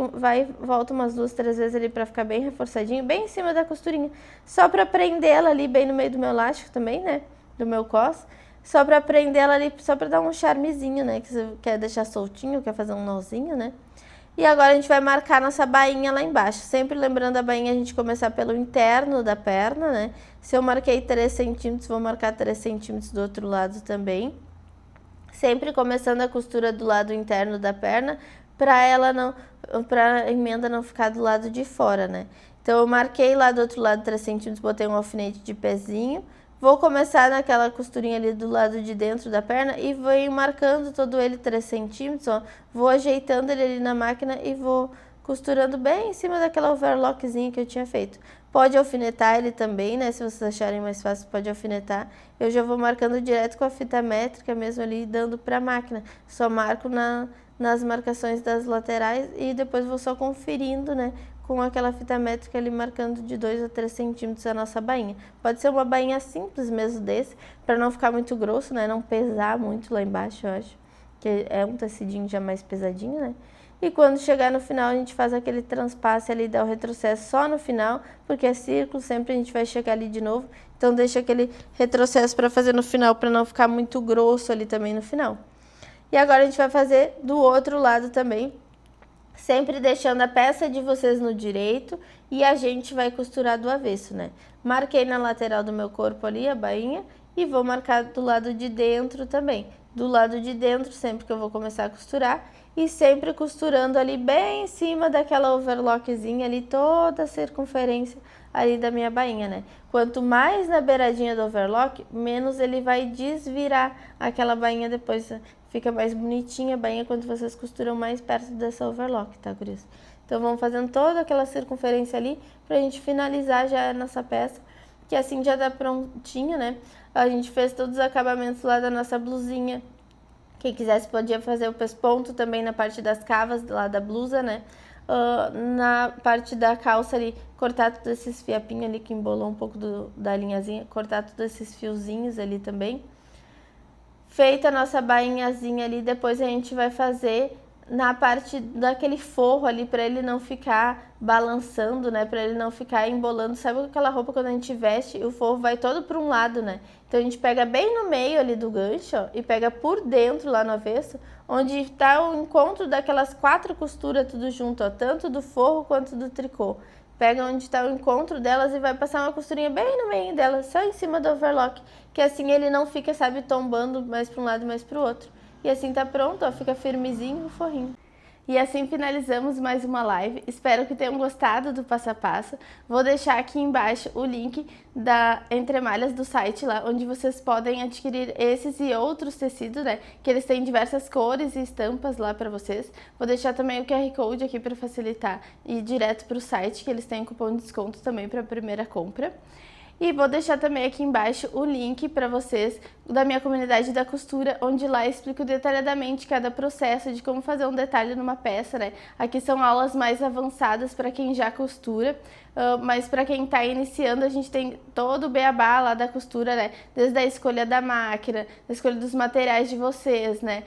volta umas 2, 3 vezes ali pra ficar bem reforçadinho, bem em cima da costurinha. Só pra prender ela ali bem no meio do meu elástico também, né? Do meu cos. Só pra prender ela ali, só pra dar um charmezinho, né? Que você quer deixar soltinho, quer fazer um nozinho, né? E agora a gente vai marcar nossa bainha lá embaixo. Sempre lembrando a bainha, a gente começar pelo interno da perna, né? Se eu marquei 3 centímetros, vou marcar 3 centímetros do outro lado também. Sempre começando a costura do lado interno da perna, para a emenda não ficar do lado de fora, né? Então eu marquei lá do outro lado 3 centímetros, botei um alfinete de pezinho. Vou começar naquela costurinha ali do lado de dentro da perna e vou marcando todo ele 3 centímetros, ó. Vou ajeitando ele ali na máquina e vou costurando bem em cima daquela overlockzinha que eu tinha feito. Pode alfinetar ele também, né? Se vocês acharem mais fácil, pode alfinetar. Eu já vou marcando direto com a fita métrica mesmo ali, dando pra máquina. Só marco nas marcações das laterais e depois vou só conferindo, né? Com aquela fita métrica ali marcando de 2 a 3 centímetros a nossa bainha. Pode ser uma bainha simples mesmo desse, para não ficar muito grosso, né? Não pesar muito lá embaixo, eu acho. Que é um tecidinho já mais pesadinho, né? E quando chegar no final, a gente faz aquele transpasse ali, dá o retrocesso só no final, porque é círculo, sempre a gente vai chegar ali de novo. Então deixa aquele retrocesso para fazer no final, para não ficar muito grosso ali também no final. E agora a gente vai fazer do outro lado também, sempre deixando a peça de vocês no direito e a gente vai costurar do avesso, né? Marquei na lateral do meu corpo ali a bainha e vou marcar do lado de dentro também. Do lado de dentro, sempre que eu vou começar a costurar, e sempre costurando ali bem em cima daquela overlockzinha ali, toda a circunferência ali da minha bainha, né? Quanto mais na beiradinha do overlock, menos ele vai desvirar aquela bainha depois. Fica mais bonitinha a bainha quando vocês costuram mais perto dessa overlock, tá, gurias? Então vamos fazendo toda aquela circunferência ali pra gente finalizar já a nossa peça, que assim já tá prontinha, né? A gente fez todos os acabamentos lá da nossa blusinha. Quem quisesse podia fazer o pesponto também na parte das cavas lá da blusa, né? Na parte da calça ali, cortar todos esses fiapinhos ali que embolou um pouco da linhazinha, cortar todos esses fiozinhos ali também. Feita a nossa bainhazinha ali, depois a gente vai fazer na parte daquele forro ali, para ele não ficar balançando, né? Para ele não ficar embolando. Sabe aquela roupa quando a gente veste, o forro vai todo para um lado, né? Então a gente pega bem no meio ali do gancho, ó, e pega por dentro lá no avesso, onde está o encontro daquelas 4 costuras tudo junto, ó, tanto do forro quanto do tricô. Pega onde está o encontro delas e vai passar uma costurinha bem no meio delas, só em cima do overlock, que assim ele não fica, sabe, tombando mais para um lado e mais para o outro. E assim tá pronto, ó, fica firmezinho o forrinho. E assim finalizamos mais uma live. Espero que tenham gostado do passo a passo. Vou deixar aqui embaixo o link da Entre Malhas do site lá, onde vocês podem adquirir esses e outros tecidos, né? Que eles têm diversas cores e estampas lá para vocês. Vou deixar também o QR Code aqui para facilitar e ir direto para o site, que eles têm cupom de desconto também para a primeira compra. E vou deixar também aqui embaixo o link para vocês da minha comunidade da costura, onde lá eu explico detalhadamente cada processo de como fazer um detalhe numa peça, né? Aqui são aulas mais avançadas para quem já costura, mas para quem está iniciando, a gente tem todo o beabá lá da costura, né? Desde a escolha da máquina, a escolha dos materiais de vocês, né?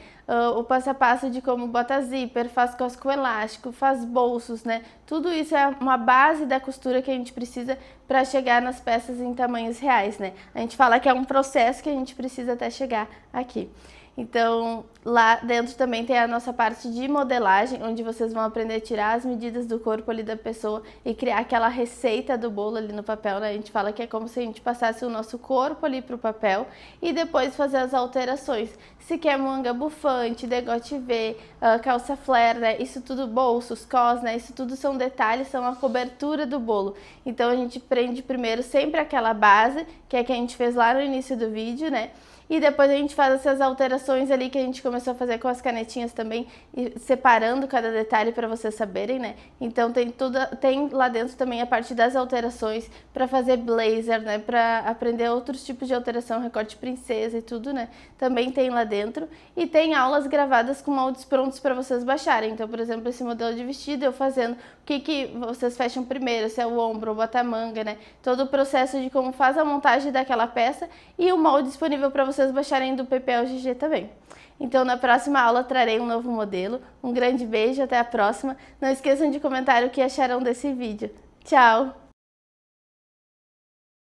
O passo a passo de como bota zíper, faz cosco com elástico, faz bolsos, né? Tudo isso é uma base da costura que a gente precisa para chegar nas peças em tamanhos reais, né? A gente fala que é um processo que a gente precisa até chegar aqui. Então, lá dentro também tem a nossa parte de modelagem, onde vocês vão aprender a tirar as medidas do corpo ali da pessoa e criar aquela receita do bolo ali no papel, né? A gente fala que é como se a gente passasse o nosso corpo ali pro papel e depois fazer as alterações. Se quer manga bufante, degote V, calça flare, né? Isso tudo, bolsos, cós, né? Isso tudo são detalhes, são a cobertura do bolo. Então a gente prende primeiro sempre aquela base, que é que a gente fez lá no início do vídeo, né? E depois a gente faz essas alterações ali que a gente começou a fazer com as canetinhas também, separando cada detalhe para vocês saberem, né? Então tem lá dentro também a parte das alterações para fazer blazer, né? Para aprender outros tipos de alteração, recorte princesa e tudo, né? Também tem lá dentro. E tem aulas gravadas com moldes prontos para vocês baixarem. Então, por exemplo, esse modelo de vestido, eu fazendo o que vocês fecham primeiro, se é o ombro ou bota a manga, né? Todo o processo de como faz a montagem daquela peça e o molde disponível para vocês baixarem do PPLGG também. Então, na próxima aula trarei um novo modelo. Um grande beijo, até a próxima. Não esqueçam de comentar o que acharam desse vídeo. Tchau!